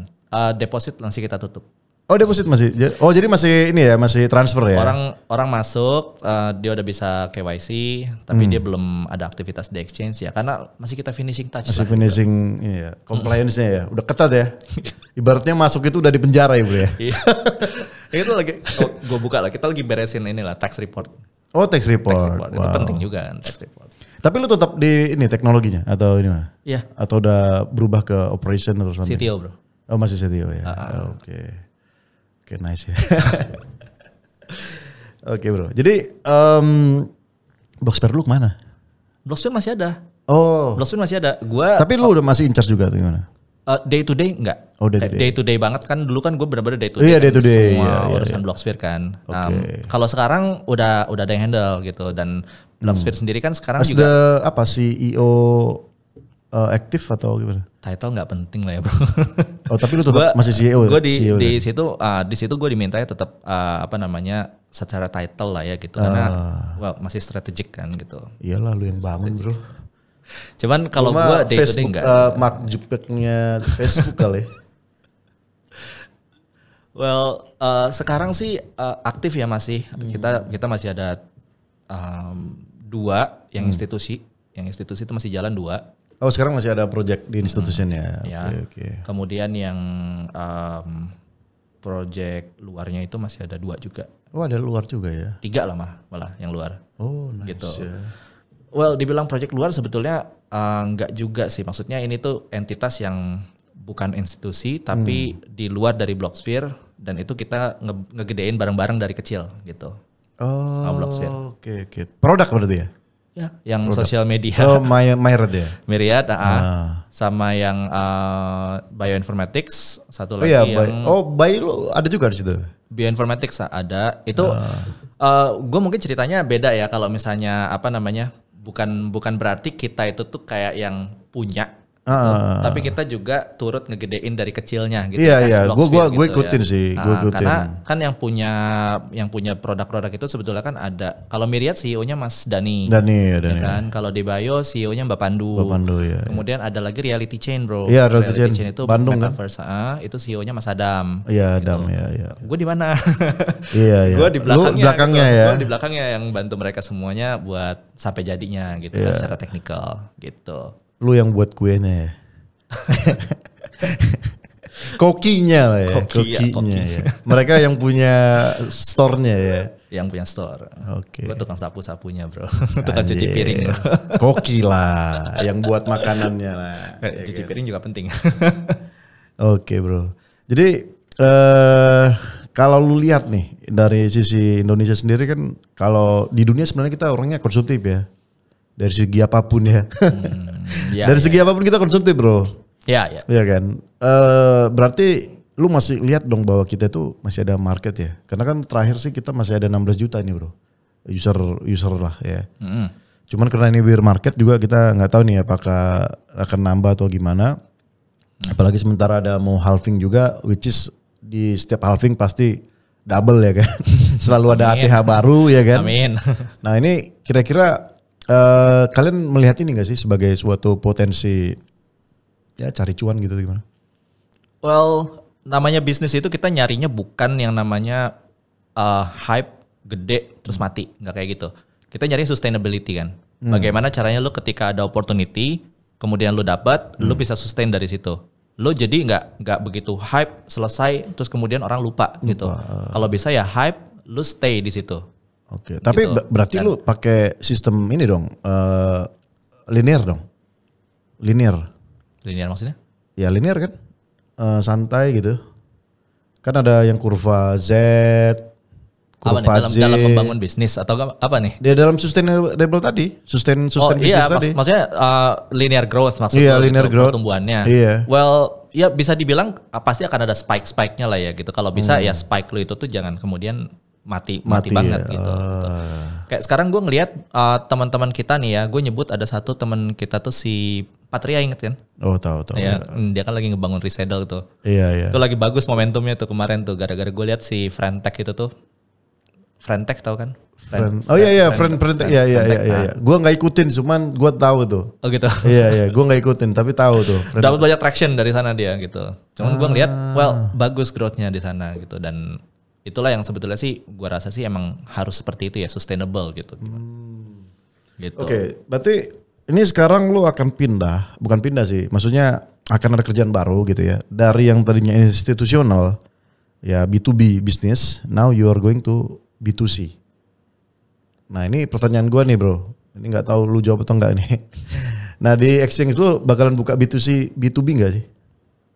Deposit langsung kita tutup. Oh deposit masih. Oh jadi masih ini ya, masih transfer ya? Orang masuk, dia udah bisa KYC, tapi dia belum ada aktivitas di exchange ya, karena masih kita finishing touch. Masih finishing gitu. Ini ya, compliance-nya ya, udah ketat ya. Ibaratnya masuk itu udah di penjara ya bro ya. Itu lagi, gue buka lah, kita lagi beresin inilah tax report. Oh tax report. Wow. Itu penting juga kan tax report. Tapi lu tetap di ini teknologinya atau ini mah? Iya. Atau udah berubah ke operation atau something? CTO bro. Oh masih CTO ya. Oke, nice ya. Oke bro. Jadi Blocksphere lu kemana? Blocksphere masih ada. Oh. Blocksphere masih ada. Tapi lu udah masih in charge juga atau gimana? Day to day enggak. Oh day to day banget kan, dulu kan gue benar-benar day to day. Iya day to day. Semua urusan Blocksphere kan. Kalau sekarang udah ada yang handle gitu, dan Blocksphere sendiri kan sekarang juga. Apa CEO aktif atau gimana? Title nggak penting lah ya bro. Oh tapi lu tetap masih CEO. Gue di situ gue dimintanya tetap secara title lah ya gitu, karena masih strategik kan gitu. Iyalah lu yang bangun bro. Cuman kalau gue day to day enggak. Mark Zuckerberg-nya Facebook kali. Well sekarang sih aktif ya masih. Kita masih ada 2 yang institusi. Yang institusi itu masih jalan 2. Oh sekarang masih ada project di institution ya. Okay. Kemudian yang project luarnya itu masih ada 2 juga. Oh ada luar juga ya? 3 lah malah yang luar. Oh nice gitu. Ya. Well dibilang project luar sebetulnya enggak juga sih. Maksudnya ini tuh entitas yang bukan institusi tapi di luar dari Blocksphere, dan itu kita ngegedein bareng-bareng dari kecil gitu. Oh sama Blocksphere. Oke. Produk berarti ya? Ya, yang sosial media. Oh, Myriad ya? Myriad, sama yang bioinformatics, satu lagi Bio ada juga di situ. Bioinformatics ada. Itu gue mungkin ceritanya beda ya, kalau misalnya bukan berarti kita itu tuh kayak yang punya. Tapi kita juga turut ngegedein dari kecilnya gitu. Iya, gue ikutin ya. Sih. Karena kan yang punya produk-produk itu sebetulnya kan ada. Kalau Myriad CEO-nya Mas Dani. Ya kan. Kalau di Bio CEO-nya Mbak Pandu. Ya. Kemudian ada lagi Reality Chain bro. Iya, Reality Chain itu Bandung Metaverse. Itu CEO-nya Mas Adam. Iya, gitu. Adam ya. Gue di mana? Iya. Gue di belakangnya ya. Gue di belakangnya yang bantu mereka semuanya buat sampai jadinya gitu kan, secara teknikal gitu. Lu yang buat kuenya ya. Kokinya lah ya. Kokinya ya. Mereka yang punya store-nya ya. Yang punya store. Oke. Gue tukang sapu-sapunya bro. Tukang cuci piring bro. Koki lah. Yang buat makanannya lah. Cuci piring juga penting. Oke bro. Jadi kalau lu lihat nih dari sisi Indonesia sendiri kan, kalau di dunia sebenarnya kita orangnya konsumtif ya. Dari segi apapun ya. Dari segi apapun kita konsumtif bro. Iya. Iya kan. Berarti lu masih lihat dong bahwa kita itu masih ada market ya. Karena kan terakhir sih kita masih ada 16 juta ini bro. User lah ya. Cuman karena ini bear market juga kita nggak tahu nih apakah akan nambah atau gimana. Apalagi sementara ada mau halving juga, which is di setiap halving pasti double ya kan. Selalu ada ATH baru ya kan. Amin. Nah ini kira-kira kalian melihat ini gak sih sebagai suatu potensi ya cari cuan gitu gimana? Well, namanya bisnis itu kita nyarinya bukan yang namanya hype gede terus mati, nggak kayak gitu. Kita nyari sustainability kan. Bagaimana caranya lu ketika ada opportunity, kemudian lu dapat, lu bisa sustain dari situ. Lu jadi nggak begitu hype selesai terus kemudian orang lupa gitu. Kalau bisa ya hype, lu stay di situ. Oke, tapi gitu. Berarti lu pakai sistem ini dong, linear dong? Linear maksudnya? Ya linear kan, santai gitu. Kan ada yang kurva Z, Apa nih, dalam membangun bisnis atau apa nih? Dia dalam sustainable tadi, sustain iya, bisnis tadi. Maksudnya linear growth maksudnya. Iya, linear growth pertumbuhannya. Iya. Well, ya bisa dibilang pasti akan ada spike-nya lah ya gitu. Kalau bisa ya spike lu itu tuh jangan kemudian mati banget ya. gitu. Kayak sekarang gue ngelihat teman-teman kita nih ya, gue nyebut ada satu teman kita tuh si Patria, inget kan? Oh tahu. Ya, dia kan lagi ngebangun Resaddle tuh. Iya. Itu lagi bagus momentumnya tuh kemarin tuh, gara-gara gue lihat si Frentech itu tuh. Frentech tahu kan? Frentech. Iya. Gue nggak ikutin, cuman gue tahu tuh. Oh gitu. Iya. Gue nggak ikutin, tapi tahu tuh. Dapat banyak traction dari sana dia gitu. Cuman gue ngeliat, bagus growth-nya di sana gitu, dan itulah yang sebetulnya sih gue rasa sih emang harus seperti itu ya, sustainable gitu. Gitu. Oke, berarti ini sekarang lu akan bukan pindah sih, maksudnya akan ada kerjaan baru gitu ya. Dari yang tadinya institusional, ya B2B bisnis, now you are going to B2C. Nah ini pertanyaan gue nih bro, ini nggak tahu lu jawab atau enggak nih. Nah di exchange lu bakalan buka B2C, B2B nggak sih?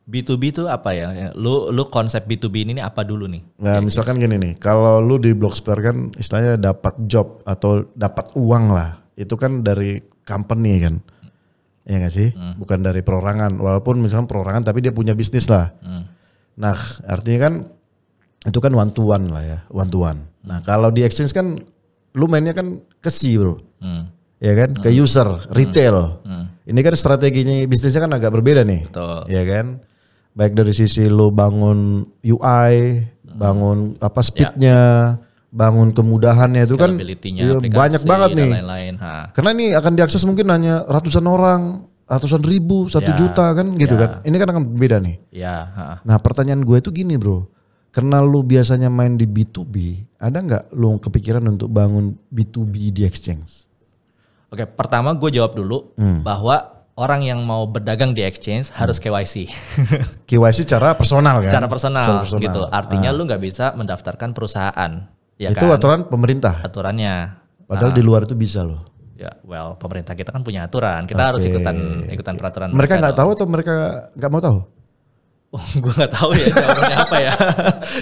B2B itu apa ya? Lu konsep B2B ini apa dulu nih? Nah misalkan gini nih, kalau lu di Blocksphere kan istilahnya dapat job atau dapat uang lah, itu kan dari company kan, ya nggak sih? Bukan dari perorangan, walaupun misalkan perorangan tapi dia punya bisnis lah. Nah artinya kan itu kan one to one lah ya, one to one. Nah kalau di exchange kan lu mainnya kan ke C bro, ya kan, ke user, retail. Ini kan strateginya bisnisnya kan agak berbeda nih, betul. Ya kan? Baik dari sisi lu bangun UI, bangun apa speednya, bangun kemudahannya itu kan ya, banyak banget nih. Lain-lain. Karena ini akan diakses mungkin hanya ratusan orang, ratusan ribu, 1 juta kan gitu kan. Ini kan akan berbeda nih. Ya. Nah pertanyaan gue itu gini bro, karena lu biasanya main di B2B, ada nggak lu kepikiran untuk bangun B2B di exchange? Oke, pertama gue jawab dulu bahwa orang yang mau berdagang di exchange harus KYC. KYC secara personal kan? Secara personal. Gitu. Artinya lu nggak bisa mendaftarkan perusahaan. Ya itu kan? aturan pemerintah? Aturannya. Padahal di luar itu bisa loh. Ya, pemerintah kita kan punya aturan. Kita harus ikutan peraturan. Mereka nggak tahu atau mereka nggak mau tahu? Oh, gue nggak tahu ya jawabannya apa ya.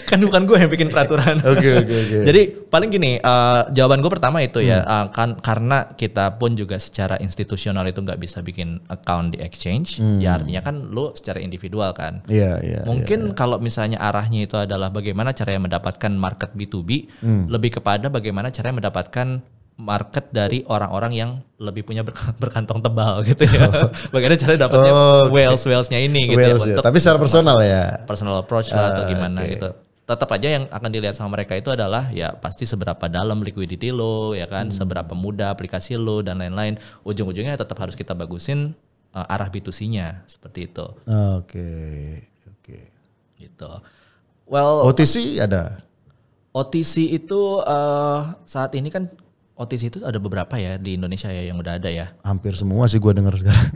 Kan bukan gue yang bikin peraturan. Oke. Jadi paling gini, jawaban gue pertama itu ya, kan karena kita pun juga secara institusional itu nggak bisa bikin account di exchange, ya artinya kan lu secara individual kan. Iya. Mungkin kalau misalnya arahnya itu adalah bagaimana caranya mendapatkan market B2B, lebih kepada bagaimana caranya mendapatkan market dari orang-orang yang lebih punya berkantong tebal gitu ya. Bagaimana cara dapatnya whales-whalesnya ini gitu ya. Tapi secara personal ya. Personal approach lah atau gimana gitu. Tetap aja yang akan dilihat sama mereka itu adalah ya pasti seberapa dalam liquidity lo ya kan, seberapa mudah aplikasi lo dan lain-lain. Ujung-ujungnya tetap harus kita bagusin arah B2C-nya seperti itu. Oke. Gitu. Well, OTC ada? OTC itu saat ini kan OTC itu ada beberapa ya di Indonesia ya yang udah ada ya. Hampir semua sih gue dengar sekarang.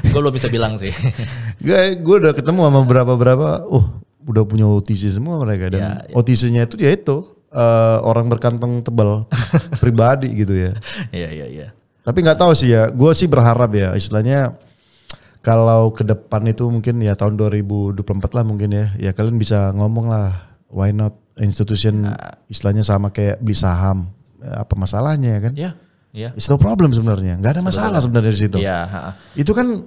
Gue belum bisa bilang sih. Gue udah ketemu sama beberapa. Udah punya OTC semua mereka. Dan OTC-nya itu ya itu orang berkantong tebal pribadi gitu ya. Iya. Tapi nggak tahu sih ya. Gue sih berharap ya istilahnya kalau ke depan itu mungkin ya tahun 2024 lah mungkin ya. Ya kalian bisa ngomong lah. Why not institution istilahnya sama kayak beli saham. Apa masalahnya ya kan? Iya. It's no problem sebenarnya, nggak ada masalah sebenarnya di situ. Iya. Itu kan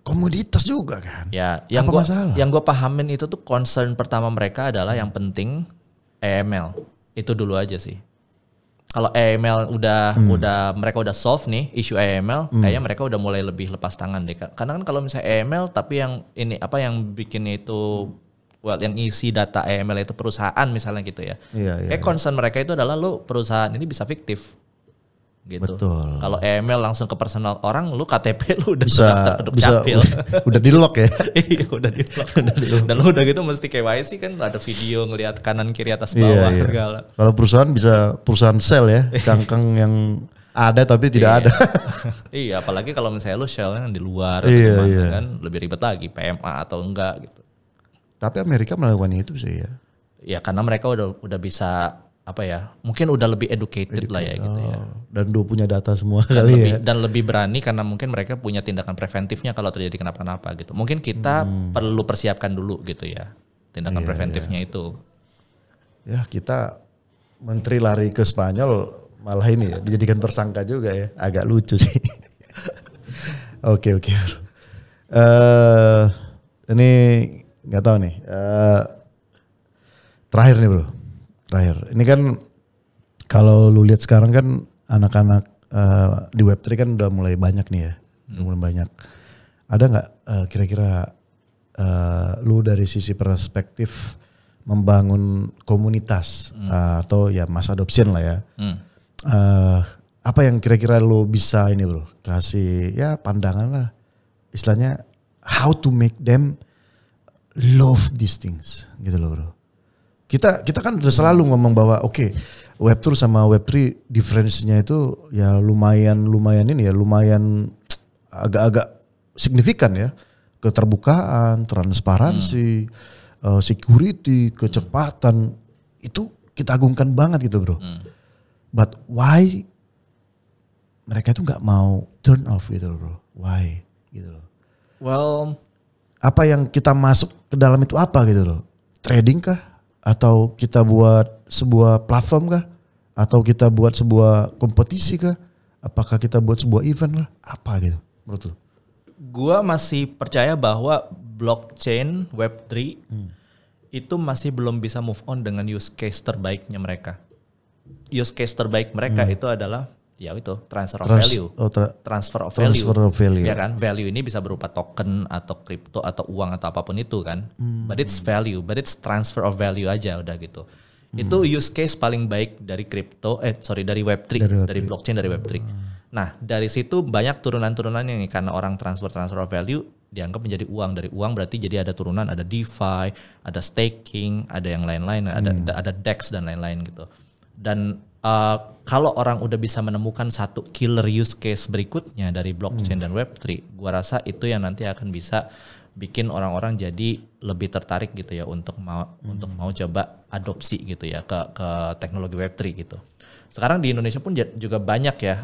komoditas juga kan. Ya. Masalah? Yang gue pahamin itu tuh concern pertama mereka adalah yang penting AML. Itu dulu aja sih. Kalau AML udah mereka udah solve nih isu AML, kayaknya mereka udah mulai lebih lepas tangan deh. Karena kan kalau misalnya AML tapi yang ini yang bikinnya itu yang isi data AML itu perusahaan misalnya gitu ya. Kayak concern mereka itu adalah lu perusahaan ini bisa fiktif. Gitu. Betul. Kalau AML langsung ke personal orang, lu KTP lu udah terdaftar ke Dukcapil. Udah di lock ya? Iya, udah di lock. Dan lu udah gitu mesti KYC kan ada video ngelihat kanan kiri atas bawah segala. Kalau perusahaan bisa perusahaan sel ya, cangkang yang ada tapi tidak ada. Iya, apalagi kalau misalnya lu shell-nya di luar atau gimana kan lebih ribet lagi PMA atau enggak gitu. Tapi Amerika melakukan itu sih ya. Ya karena mereka udah bisa mungkin udah lebih educated lah ya gitu ya. Dan udah punya data semua kali ya. Dan lebih berani karena mungkin mereka punya tindakan preventifnya kalau terjadi kenapa-napa gitu. Mungkin kita perlu persiapkan dulu gitu ya tindakan preventifnya itu. Ya kita menteri lari ke Spanyol malah ini ya dijadikan tersangka juga ya, agak lucu sih. Oke. Ini nggak tahu nih. Terakhir nih bro, Ini kan kalau lu lihat sekarang kan anak-anak di Web3 kan udah mulai banyak nih ya, udah mulai banyak. Ada nggak kira-kira lu dari sisi perspektif membangun komunitas atau ya mass adoption lah ya? Apa yang kira-kira lu bisa ini bro, kasih ya pandangan lah, istilahnya how to make them love these things gitu loh bro. Kita kan udah selalu ngomong bahwa oke, Web2 sama Web3 difference-nya itu ya lumayan agak-agak signifikan ya. Keterbukaan, transparansi, security, kecepatan itu kita agungkan banget gitu bro. But why mereka itu nggak mau turn off gitu loh bro? Why gitu loh? Well, apa yang kita masuk ke dalam itu apa gitu loh? Trading kah? Atau kita buat sebuah platform kah? Atau kita buat sebuah kompetisi kah? Apakah kita buat sebuah event lah? Apa gitu menurut lu? Gua masih percaya bahwa blockchain Web3 itu masih belum bisa move on dengan use case terbaiknya mereka. Use case terbaik mereka itu adalah ya itu transfer of value. Ya kan, value ini bisa berupa token atau kripto atau uang atau apapun itu kan. But it's value, but it's transfer of value aja udah gitu. Itu use case paling baik dari dari Web3, dari blockchain, dari Web3. Nah, dari situ banyak turunan-turunannya nih, karena orang transfer of value dianggap menjadi uang. Dari uang berarti jadi ada turunan, ada DeFi, ada staking, ada yang lain-lain, ada DEX dan lain-lain gitu. Dan kalau orang udah bisa menemukan satu killer use case berikutnya dari blockchain dan Web3, gua rasa itu yang nanti akan bisa bikin orang-orang jadi lebih tertarik gitu ya untuk mau coba adopsi gitu ya ke teknologi Web3 gitu. Sekarang di Indonesia pun juga banyak ya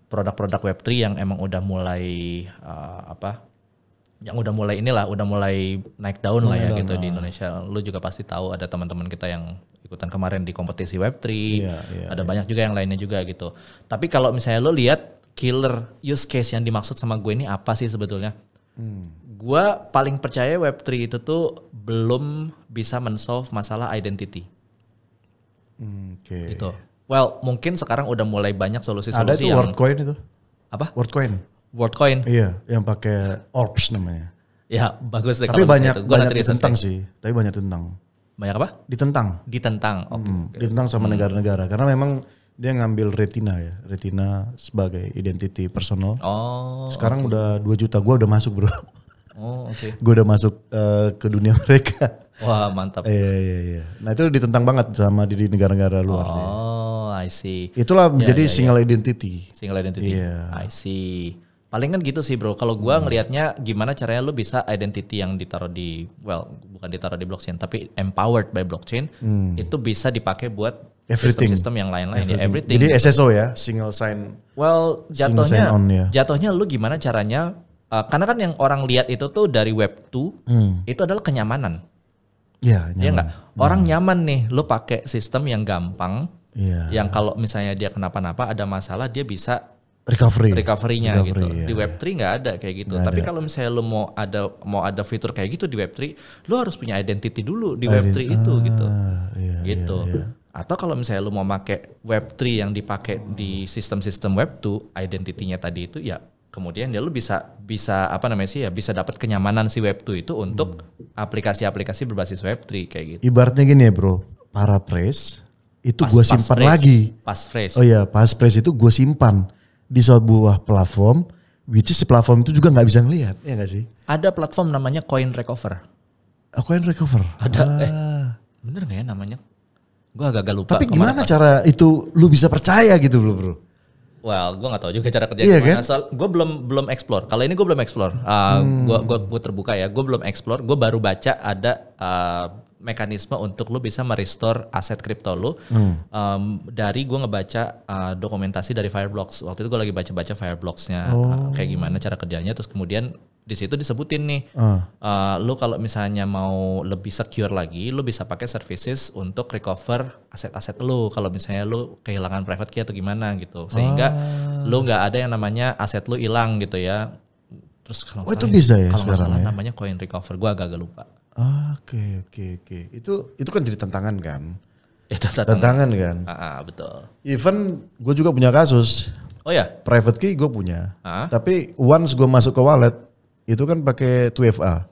produk-produk Web3 yang emang udah mulai udah mulai naik daun lah ya gitu di Indonesia. Lu juga pasti tahu ada teman-teman kita yang ikutan kemarin di kompetisi Web3, ada banyak juga yang lainnya juga gitu. Tapi kalau misalnya lu lihat killer use case yang dimaksud sama gue ini apa sih sebetulnya? Gue paling percaya Web3 itu tuh belum bisa men-solve masalah identity. Gitu. Well, mungkin sekarang udah mulai banyak solusi-solusi ada itu yang WorldCoin itu. Apa? WorldCoin. Iya, yang pakai orbs namanya. Ya, bagus deh tapi kalau banyak itu. Ditentang sih. Tapi banyak ditentang. Banyak apa? Ditentang. Ditentang sama negara-negara karena memang dia ngambil retina sebagai identity personal. Sekarang udah 2 juta, gue udah masuk bro. Gue udah masuk ke dunia mereka. Wah mantap. Iya. Nah itu ditentang banget sama di negara-negara luar. I see. Itulah menjadi single identity. Single identity. I see. Paling kan gitu sih bro. Kalau gue ngelihatnya gimana caranya lu bisa identity yang ditaruh bukan ditaruh di blockchain, tapi empowered by blockchain, itu bisa dipakai buat sistem-sistem yang lain-lain ya. Everything. Jadi SSO ya, single sign. Well, jatuhnya lu gimana caranya? Karena kan yang orang lihat itu tuh dari Web2 itu adalah kenyamanan. Iya, nyaman. Iya nggak? Orang nyaman nih, lu pakai sistem yang gampang, yang kalau misalnya dia kenapa-napa ada masalah dia bisa recovery-nya gitu. Di Web3 nggak ada kayak gitu. Tapi kalau misalnya lu mau ada fitur kayak gitu di Web3, lu harus punya identity dulu di Web3 itu gitu. Atau kalau misalnya lu mau pakai Web3 yang dipakai di sistem-sistem Web2, identity-nya tadi itu ya kemudian lu bisa bisa dapat kenyamanan si Web2 itu untuk aplikasi-aplikasi berbasis Web3 kayak gitu. Ibaratnya gini ya bro, Paraphrase itu gue simpan lagi. Passphrase. Oh iya, Passphrase itu gue simpan di sebuah platform, which is platform itu juga nggak bisa ngelihat, ya nggak sih? Ada platform namanya Coin Recover. Coin Recover. Ada. Bener nggak ya namanya? Gue agak lupa. Tapi gimana cara itu lu bisa percaya gitu loh bro? Well, gue nggak tahu juga cara kerja gimana. Kan? Gue belum explore. Kalau ini gue belum explore. Gue terbuka ya. Gue belum explore. Gue baru baca ada mekanisme untuk lu bisa merestore aset kripto lu. Dari gue ngebaca dokumentasi dari Fireblocks. Waktu itu gue lagi baca Fireblocks-nya kayak gimana cara kerjanya. Terus kemudian di situ disebutin nih, lu kalau misalnya mau lebih secure lagi, lu bisa pakai services untuk recover aset-aset lu. Kalau misalnya lu kehilangan private key atau gimana gitu, sehingga lu nggak ada yang namanya aset lu hilang gitu ya. Terus kalau itu bisa ya kalau sekarang salah ya? Namanya coin recover, gua agak lupa. Oke. Itu kan jadi tantangan kan? Itu tantangan kan? Betul. Even gue juga punya kasus. Oh ya? Private key gue punya. Tapi once gue masuk ke wallet, itu kan pakai 2FA.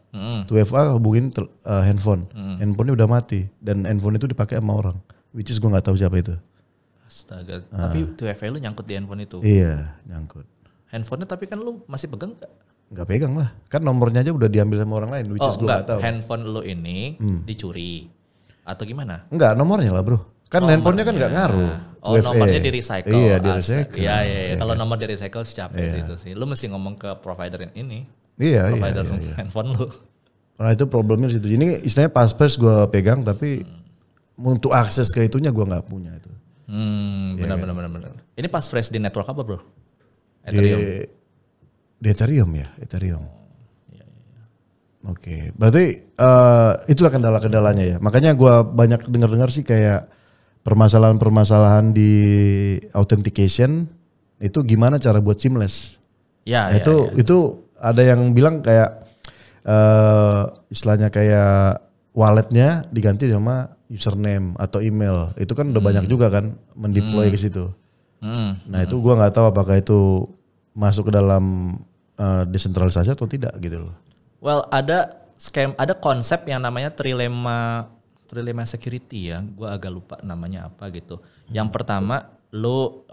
2FA hubungin handphone. Handphonenya udah mati. Dan handphone itu dipakai sama orang. Which is gue gak tahu siapa itu. Astaga. Tapi 2FA lu nyangkut di handphone itu? Iya nyangkut. Handphonenya tapi kan lu masih pegang gak? Gak pegang lah. Kan nomornya aja udah diambil sama orang lain. Which is gue gak tahu. Handphone lu ini dicuri. Atau gimana? Enggak, nomornya lah bro. Kan handphonenya kan gak ngaruh. Nomornya di recycle. Iya di recycle. Iya. Kalau nomor di recycle sih capek sih itu sih. Lu mesti ngomong ke provider ini. Iya. Handphone lu. Nah itu problemnya di situ. Ini istilahnya passphrase gue pegang tapi untuk akses ke itunya gue nggak punya itu. Benar. Ini passphrase di network apa bro? Ethereum. Di Ethereum ya, Ethereum. Iya. Oke, berarti itulah kendala-kendalanya ya. Makanya gue banyak dengar sih kayak permasalahan-permasalahan di authentication itu gimana cara buat seamless. Itu ada yang bilang kayak istilahnya kayak walletnya diganti sama username atau email. Itu kan udah banyak juga kan mendeploy ke situ. Nah itu gua nggak tahu apakah itu masuk ke dalam desentralisasi atau tidak gitu loh. Well ada konsep yang namanya trilemma security ya. Gua agak lupa namanya apa gitu. Yang pertama lu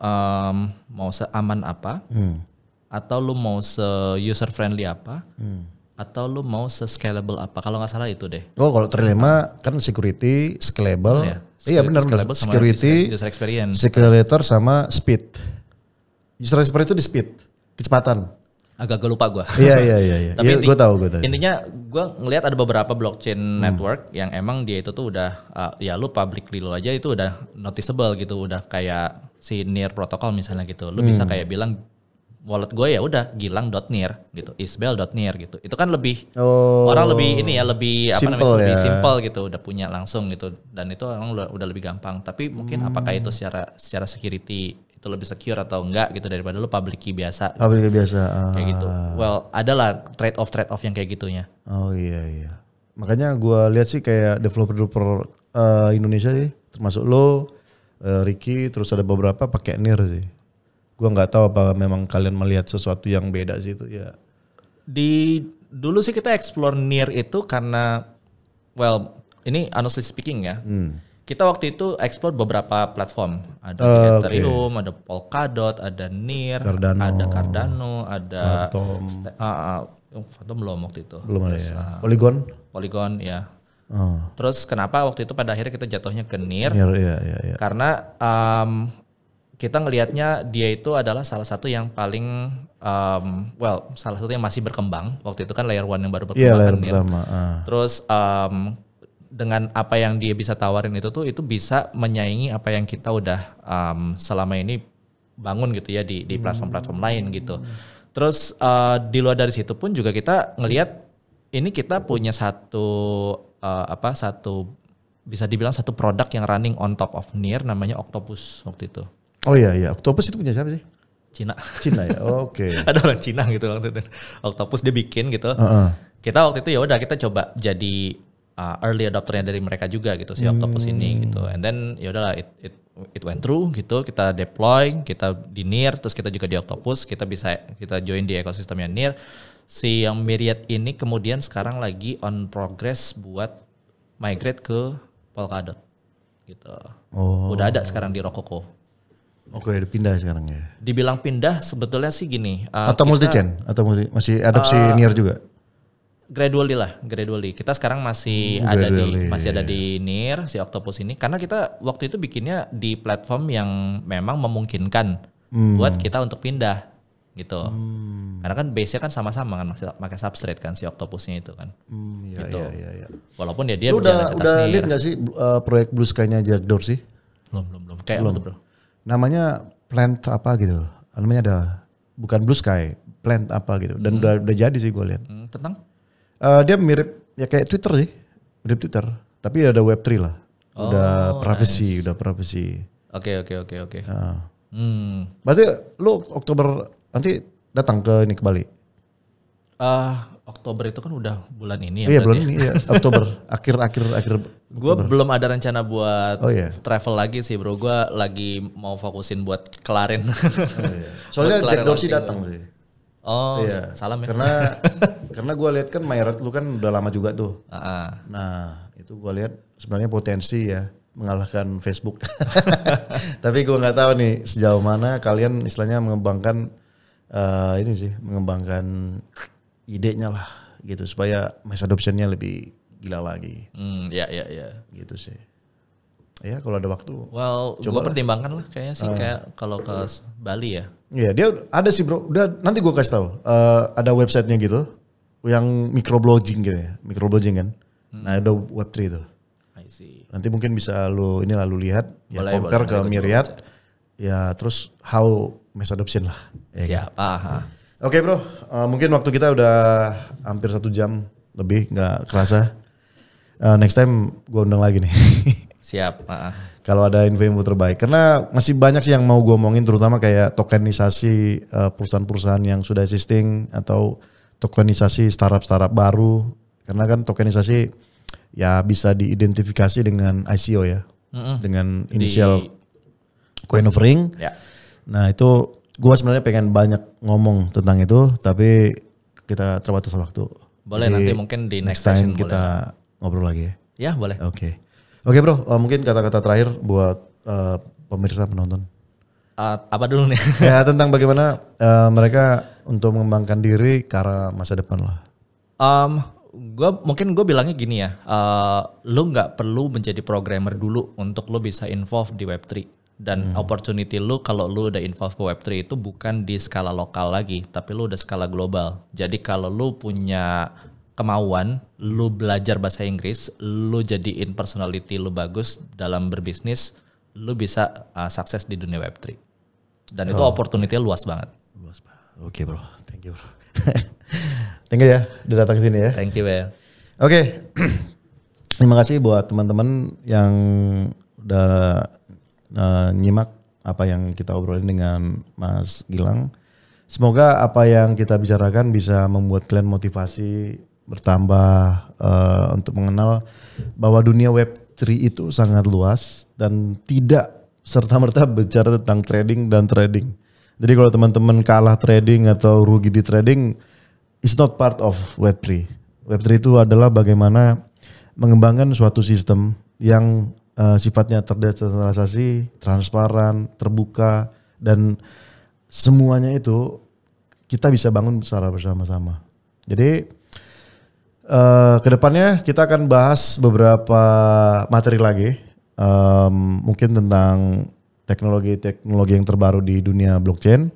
mau seaman apa? Atau lu mau se-user friendly apa, atau lu mau se-scalable apa. Kalau nggak salah itu deh. Oh kalau trilemma kan security, scalable. Iya benar. Security, user experience. Scalator sama speed. User experience itu di speed, kecepatan. Agak lupa gue. Iya. Tapi gue tahu. Intinya gue ngelihat ada beberapa blockchain network yang emang dia itu tuh udah, ya lu publicly lu aja itu udah noticeable gitu. Udah kayak si Near protocol misalnya gitu. Lu bisa kayak bilang, wallet gue ya udah gilang.near gitu, isbel.near gitu. Itu kan lebih orang lebih ini ya lebih lebih simple gitu, udah punya langsung gitu dan itu orang udah lebih gampang. Tapi mungkin apakah itu secara security itu lebih secure atau enggak gitu daripada lu public key biasa. Public key biasa. Kayak gitu. Well, adalah trade off yang kayak gitunya. Oh iya. Makanya gue lihat sih kayak developer Indonesia sih, termasuk lo, Ricky, terus ada beberapa pakai Near sih. Gue nggak tahu apa memang kalian melihat sesuatu yang beda sih itu ya. Dulu sih kita explore Near itu karena ini honestly speaking ya. Kita waktu itu explore beberapa platform. Ada Ethereum, ada Polkadot, ada Near, ada Cardano, ada Phantom belum waktu itu. Belum ada ya. Polygon ya. Terus kenapa waktu itu pada akhirnya kita jatuhnya ke Near? Iya. Karena kita ngelihatnya dia itu adalah salah satu yang paling salah satu yang masih berkembang. Waktu itu kan layer 1 yang baru berkembang. Iya, layer pertama. Terus dengan apa yang dia bisa tawarin itu bisa menyaingi apa yang kita udah selama ini bangun gitu ya di platform-platform lain gitu. Terus di luar dari situ pun juga kita ngelihat ini kita punya satu bisa dibilang satu produk yang running on top of Near namanya Octopus waktu itu. Oh iya, Octopus itu punya siapa sih? Cina ya, oke. Ada orang Cina gitu waktu itu. Octopus dia bikin gitu. Kita waktu itu ya udah kita coba jadi early adopternya dari mereka juga gitu si Octopus ini gitu. And then ya udahlah it went through gitu. Kita deploy, kita di Near, terus kita juga di Octopus. Kita join di ekosistemnya Near. Si yang Myriad ini kemudian sekarang lagi on progress buat migrate ke Polkadot gitu. Udah ada sekarang di Rococo. Oke, udah pindah sekarang ya. Dibilang pindah sebetulnya sih gini. Atau multi-chain? Atau masih adopsi Near juga? Gradually. Kita sekarang masih ada di Near si Octopus ini karena kita waktu itu bikinnya di platform yang memang memungkinkan buat kita untuk pindah gitu. Karena kan base-nya kan sama-sama kan pakai substrate kan si Octopusnya itu kan. Gitu. Iya. Walaupun dia lu berjalan ke atas udah lihat nggak sih proyek Blue Sky-nya Jack Dorsey? Belum. Kayak apa tuh bro? Namanya Plant apa gitu. Namanya ada bukan Blue Sky. plan apa gitu. Dan udah jadi sih gue lihat. Tentang? Dia mirip ya kayak Twitter sih, mirip Twitter. Tapi ada Web3 lah. Udah privacy, nice. udah privacy. Oke. Berarti lu Oktober nanti datang ke Bali? Oktober itu kan udah bulan ini ya. Iya bulan ini ya, Oktober, akhir. Gue belum ada rencana buat travel lagi sih bro. Gue lagi mau fokusin buat kelarin. Soalnya Jack Dorsey datang sih. Oh salam ya. Karena gue lihat kan Mayret lu kan udah lama juga tuh. Nah itu gue lihat sebenarnya potensi ya mengalahkan Facebook. Tapi gue nggak tahu nih sejauh mana kalian istilahnya mengembangkan mengembangkan idenya lah gitu supaya mass adoptionnya lebih gila lagi. Ya. Gitu sih. Ya kalau ada waktu. Well, gue pertimbangkan lah kayaknya sih kayak kalau ke Bali ya. Iya dia ada sih bro. Udah nanti gue kasih tahu. Ada websitenya gitu yang microblogging gitu ya, microblogging kan. Nah ada Web3 itu. I see. Nanti mungkin bisa lu lihat ya compare ke Myriad. Ya terus how mass adoption lah. Ya, siap. Kan? Oke bro, mungkin waktu kita udah hampir 1 jam lebih, nggak kerasa. Next time gue undang lagi nih. Siap. Kalau ada info terbaik, karena masih banyak sih yang mau gue omongin, terutama kayak tokenisasi perusahaan-perusahaan yang sudah existing atau tokenisasi startup baru. Karena kan tokenisasi ya bisa diidentifikasi dengan ICO ya, dengan initial coin offering. Ya. Nah itu gue sebenarnya pengen banyak ngomong tentang itu, tapi kita terbatas waktu. Boleh. Jadi, nanti mungkin di next time kita ngobrol lagi ya. Ya boleh. Oke bro, mungkin kata-kata terakhir buat pemirsa penonton. Apa dulu nih? Ya tentang bagaimana mereka untuk mengembangkan diri ke arah masa depan lah. Gue bilangnya gini ya, lu nggak perlu menjadi programmer dulu untuk lu bisa involve di Web3. Dan opportunity lu kalau lu udah involve ke Web3 itu bukan di skala lokal lagi, tapi lu udah skala global. Jadi kalau lu punya kemauan, lu belajar bahasa Inggris, lu jadiin personality lu bagus dalam berbisnis, lu bisa sukses di dunia Web3. Dan itu opportunity luas banget. Oke bro, thank you bro. Thank you ya, udah datang ke sini ya. Thank you ya. Oke. Terima kasih buat teman-teman yang udah nyimak apa yang kita obrolin dengan Mas Gilang. Semoga apa yang kita bicarakan bisa membuat kalian motivasi bertambah untuk mengenal bahwa dunia Web3 itu sangat luas dan tidak serta-merta bicara tentang trading. Jadi kalau teman-teman kalah trading atau rugi di trading, it's not part of Web3. Web3 itu adalah bagaimana mengembangkan suatu sistem yang sifatnya terdesentralisasi, transparan, terbuka, dan semuanya itu kita bisa bangun secara bersama-sama. Jadi kedepannya kita akan bahas beberapa materi lagi, mungkin tentang teknologi yang terbaru di dunia blockchain.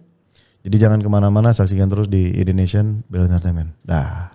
Jadi jangan kemana-mana, saksikan terus di Indonesian Bell Entertainment. Dah.